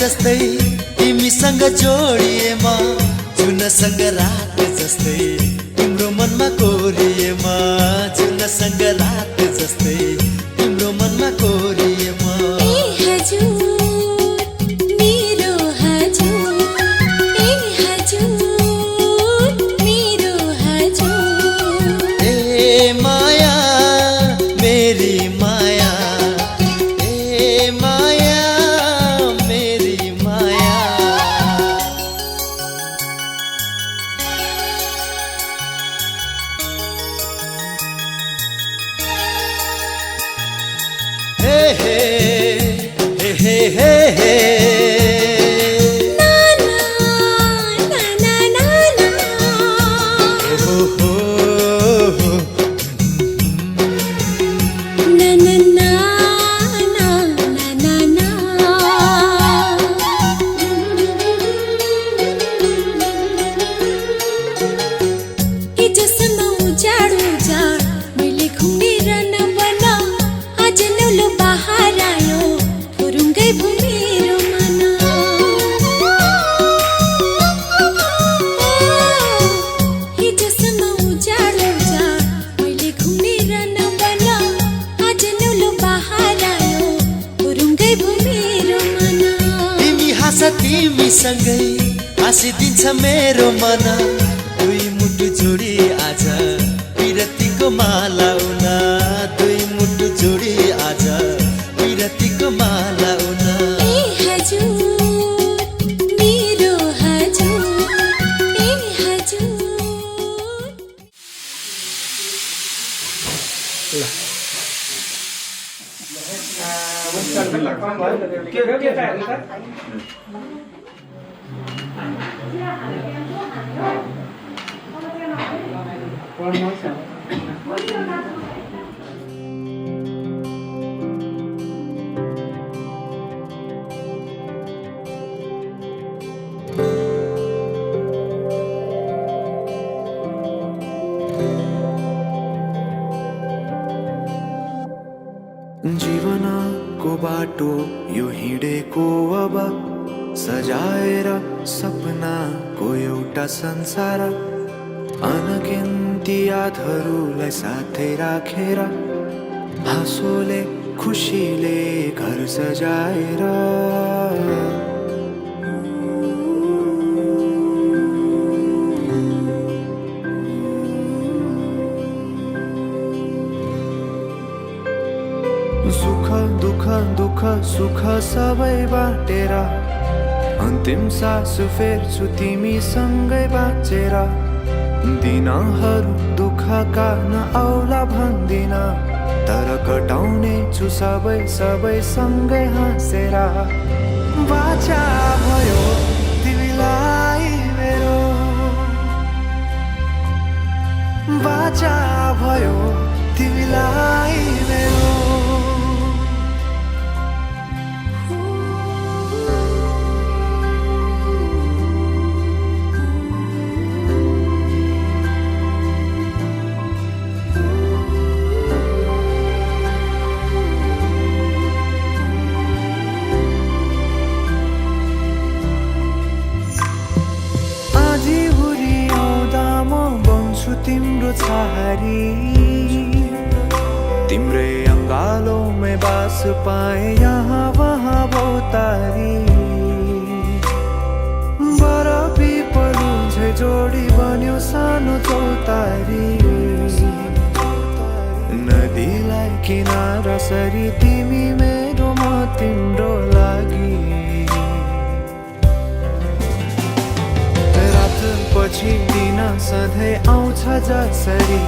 जस्तै तिमीसँग जोडिएमा जुनसँग रात जस्तै तिम्रो मनमा कोरिएमा जुनसँग रात जस्तै तिम्रो मनमा कोरिएमा ए हजुर मेरो हजुर ए हजुर मेरो हजुर ए माया मेरी माया ए माया मेरी माया हे हे हे हे हे ना ना ना ना ना हो हो हो na na na na na na हिजोसम्म उजाड उजाड मैले घुमेर नबना आज नौलो बहार आयो फुरुङ्गै भयो मेरो मन हिजोसम्म उजाड उजाड मैले घुमेर नबना आज नौलो बहार आयो फुरुङ्गै भयो मेरो मन तिमी हाँस तिमीसँगै हाँसिदिन्छ मेरो मन दुई मुटु जोडी आज विरतीको माला उन दुई मुटु जोडी आज विरतीको माला उन ए हजुर मेरो हजुर ए हजुर जीवनको बाटो यो हिँडेको अब सजाएर सपनाको एउटा संसार अनगिन्ती यादहरूलाई साथै राखेर हाँसोले खुसीले घर सजाएर सुख दुःख दुःख सुख सबै बाटेर अन्तिम सास फेर्छु तिमीसँगै बाँचेर दिनहरू दुःखका नआउला भन्दिन तर कटाउने छु सबै सबै सँगै हाँसेर बाचा भयो तिमीलाई मेरो बाचा भयो तिमीलाई मेरो तिम्रो छहारी तिम्रै अङ्गालोमै बास पाए यहाँ वहाँ बहुतारी बर पिपलु झै जोडी बन्यो सानो चौतारी नदीलाई किनारा सरी तिमी मेरो म तिम्रो लागि पछि दिन सधैँ आउँछ जसरी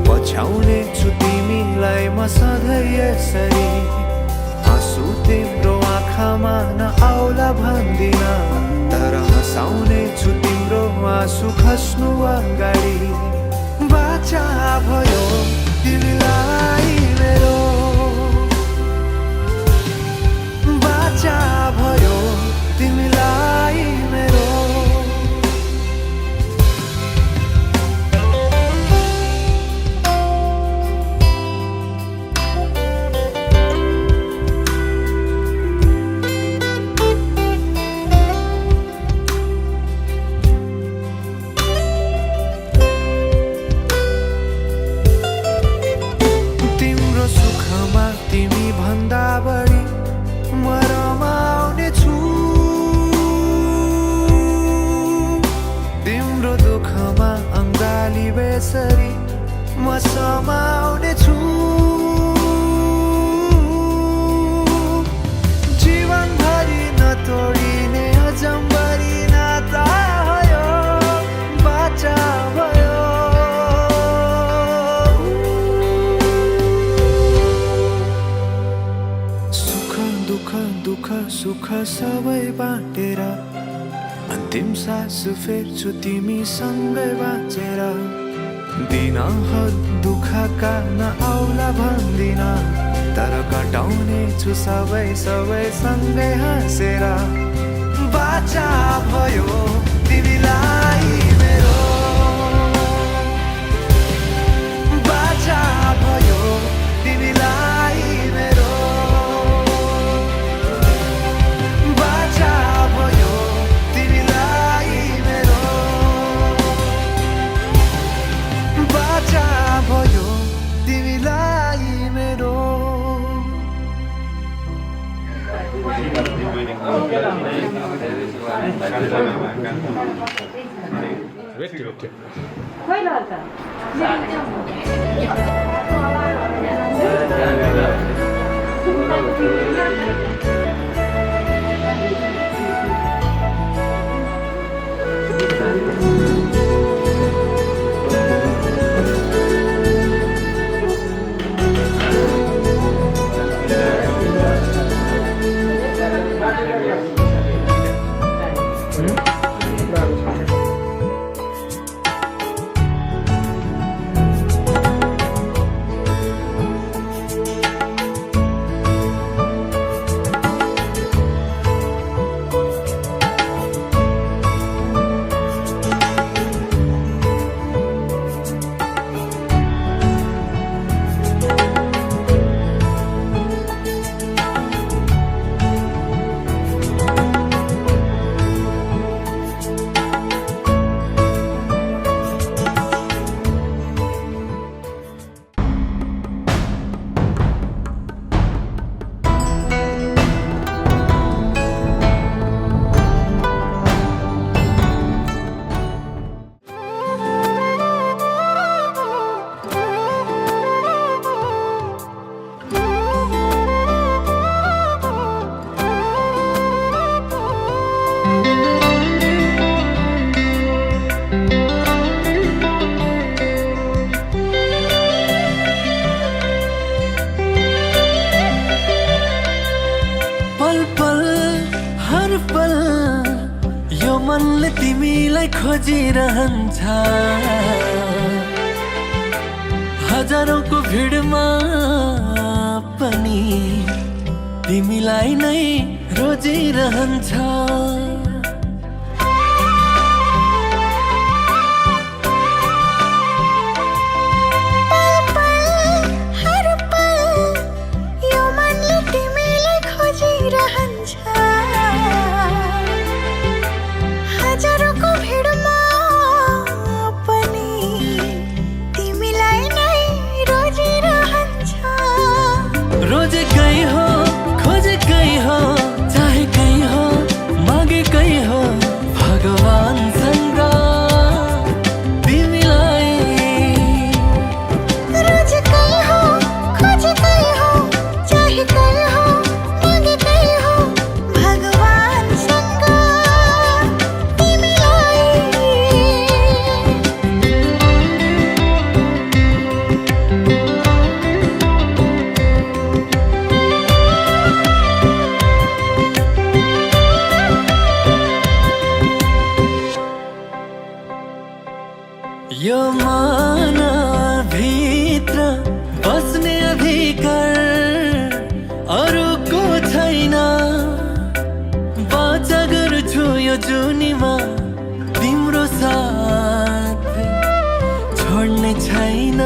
पछ्याउने छु तिमीलाई म सधैँ यसरी आँसु तिम्रो आँखामा नआउला भन्दिन तर हँसाउने छु तिम्रो आँसु खस्नु अगाडि बाचा भयो तिमीलाई मेरो बाचा भयो तिमीलाई मेरो बेसरी म समाउने छु जीवनभरि नतोडिने अजम्बरी नाता भयो बाचा भयो सुख दुःख दुःख सुख सबै बाँटेर अन्तिम सास फेर्छु तिमीसँगै बाँचेर दिनहरू दुःखका नआउला भन्दिन तर कटाउने छु सबै सबै सँगै हाँसेर बाचा भयो तिमीलाई मेरो बाचा भयो तिमीलाई मेरो बाचा भयो तिमीलाई मेरो बाचा भयो तिमीलाई मेरो मनले तिमीलाई खोजिरहन्छ हजारौंको भिडमा पनि तिमीलाई नै रोजिरहन्छ रोजे कहीं हो खोजे कहीं हो चाहे कहीं हो मागे कहीं हो भगवान संग तिमीलाई रोजे कहीं हो खोजे कहीं हो चाहे कहीं हो मागे कहीं हो भगवान संग तिमीलाई यो मनभित्र बस्ने अधिकार अरूको छैन बाचा गर्छु यो जुनीमा तिम्रो साथ छोड्ने छैन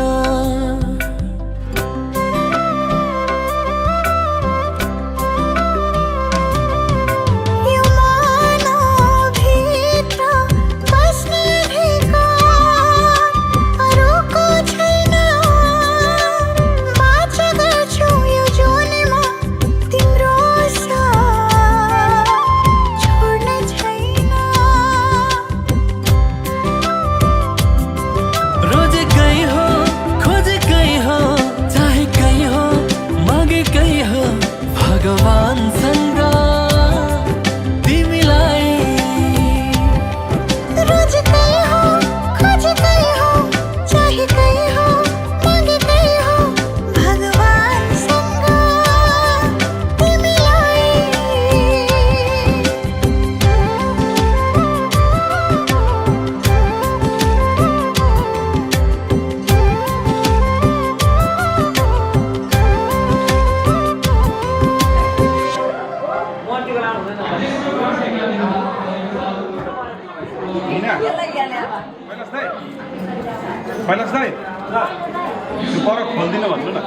कैलाश दाइ त्यो पर खोलिदिनु भन्नु न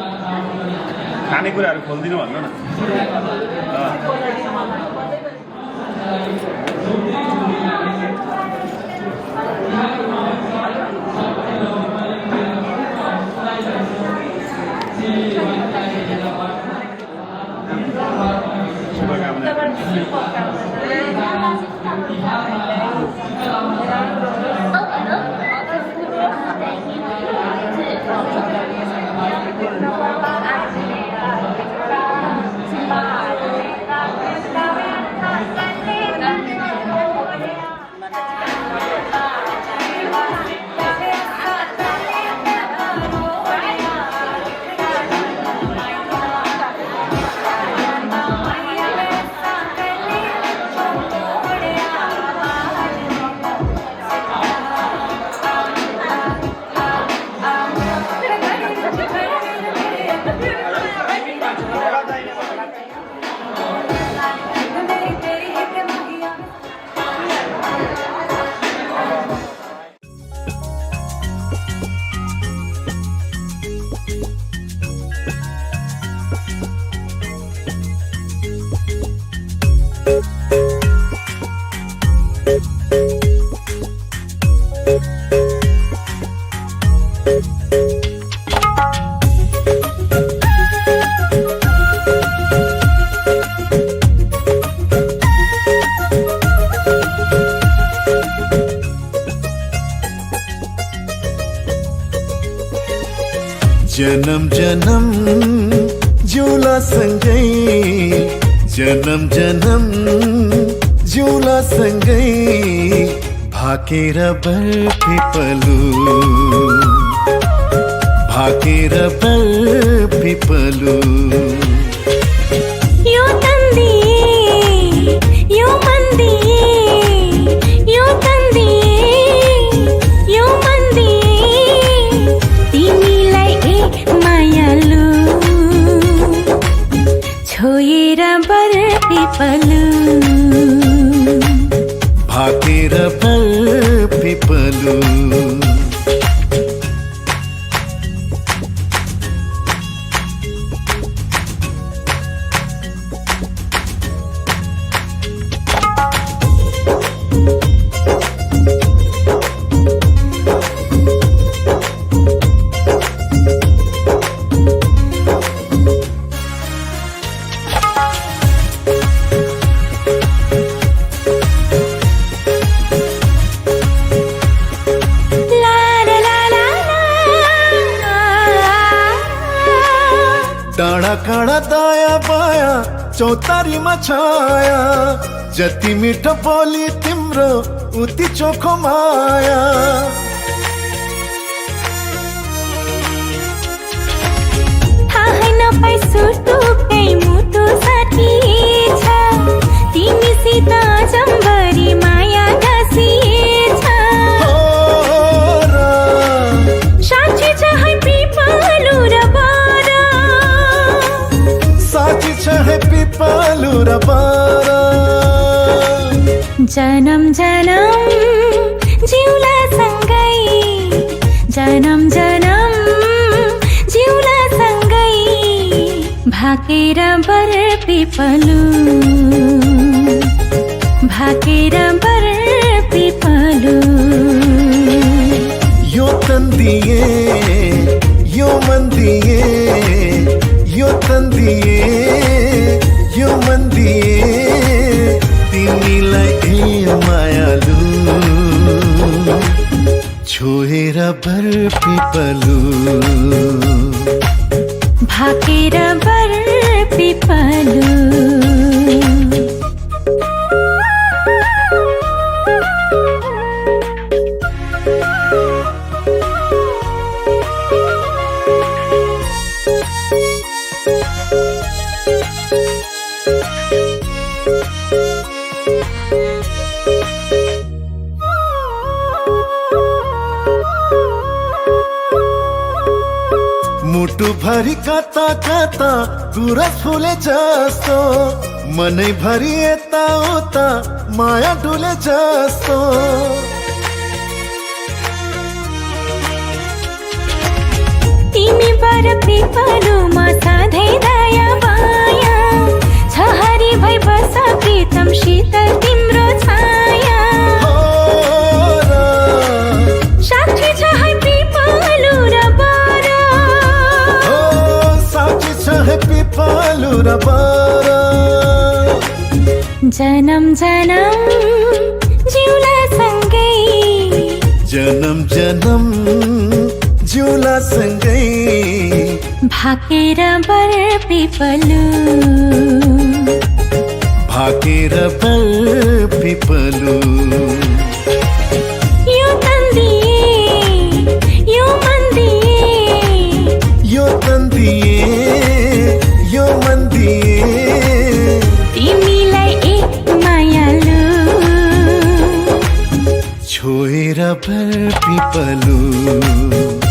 खानेकुराहरू खोलिदिनु भन्नु न जन्म जन्म जिउला सँगै जन्म जन्म जिउला सँगै भाकेर बरपिपलु भाकेर बरपिपलु यो तन्दी यो मन्दी यो तन्दी यो मन्दी तिमीलाई ए मायालु छोएर बरपिपलु भाकेर बरपिपलु डाँडा काँडा दायाँ बायाँ चौतारीमा छाया जति मिठो बोली तिम्रो उति चोखो माया थाहै नपाई सुटुकै मुटु साथी छ तिमीसित जम्बरी माया गाँसिएछ साँच्ची छ है पिपलु र बारा साँच्ची छ है पिपलु र बारा जन्म जन्म जिउला सँगै जन्म जन्म जिउला सँगै भाकेर बरपिपलु भाकेर बरपिपलु यो तन्दिए यो मन्दिए यो तन्दिए यो मन्दिए तिमीलाई ए मायालु छोएर बरपिपलु भाकेर बरपिपलु मुटु भरि कता कता गुरस फुले जस्तो मनै भरि यता उता माया डुले जस्तो बर पिपलुमा सधैँ दया माया छ हरि भई बस प्रीतम शीतल तिम्रो छाया साक्षी छ है पिपलु र बर साक्षी छ है पिपलु र बर जनम जनम जिउला सँगै जनम जनम जिउला सँगै भाकेर बर पिपलु भाकेर बर पिपलु यो तन्दिए यो मन्दिए यो तन्दिए यो मन्दिए तिमीलाई एक मायालु छोएर बर पिपलु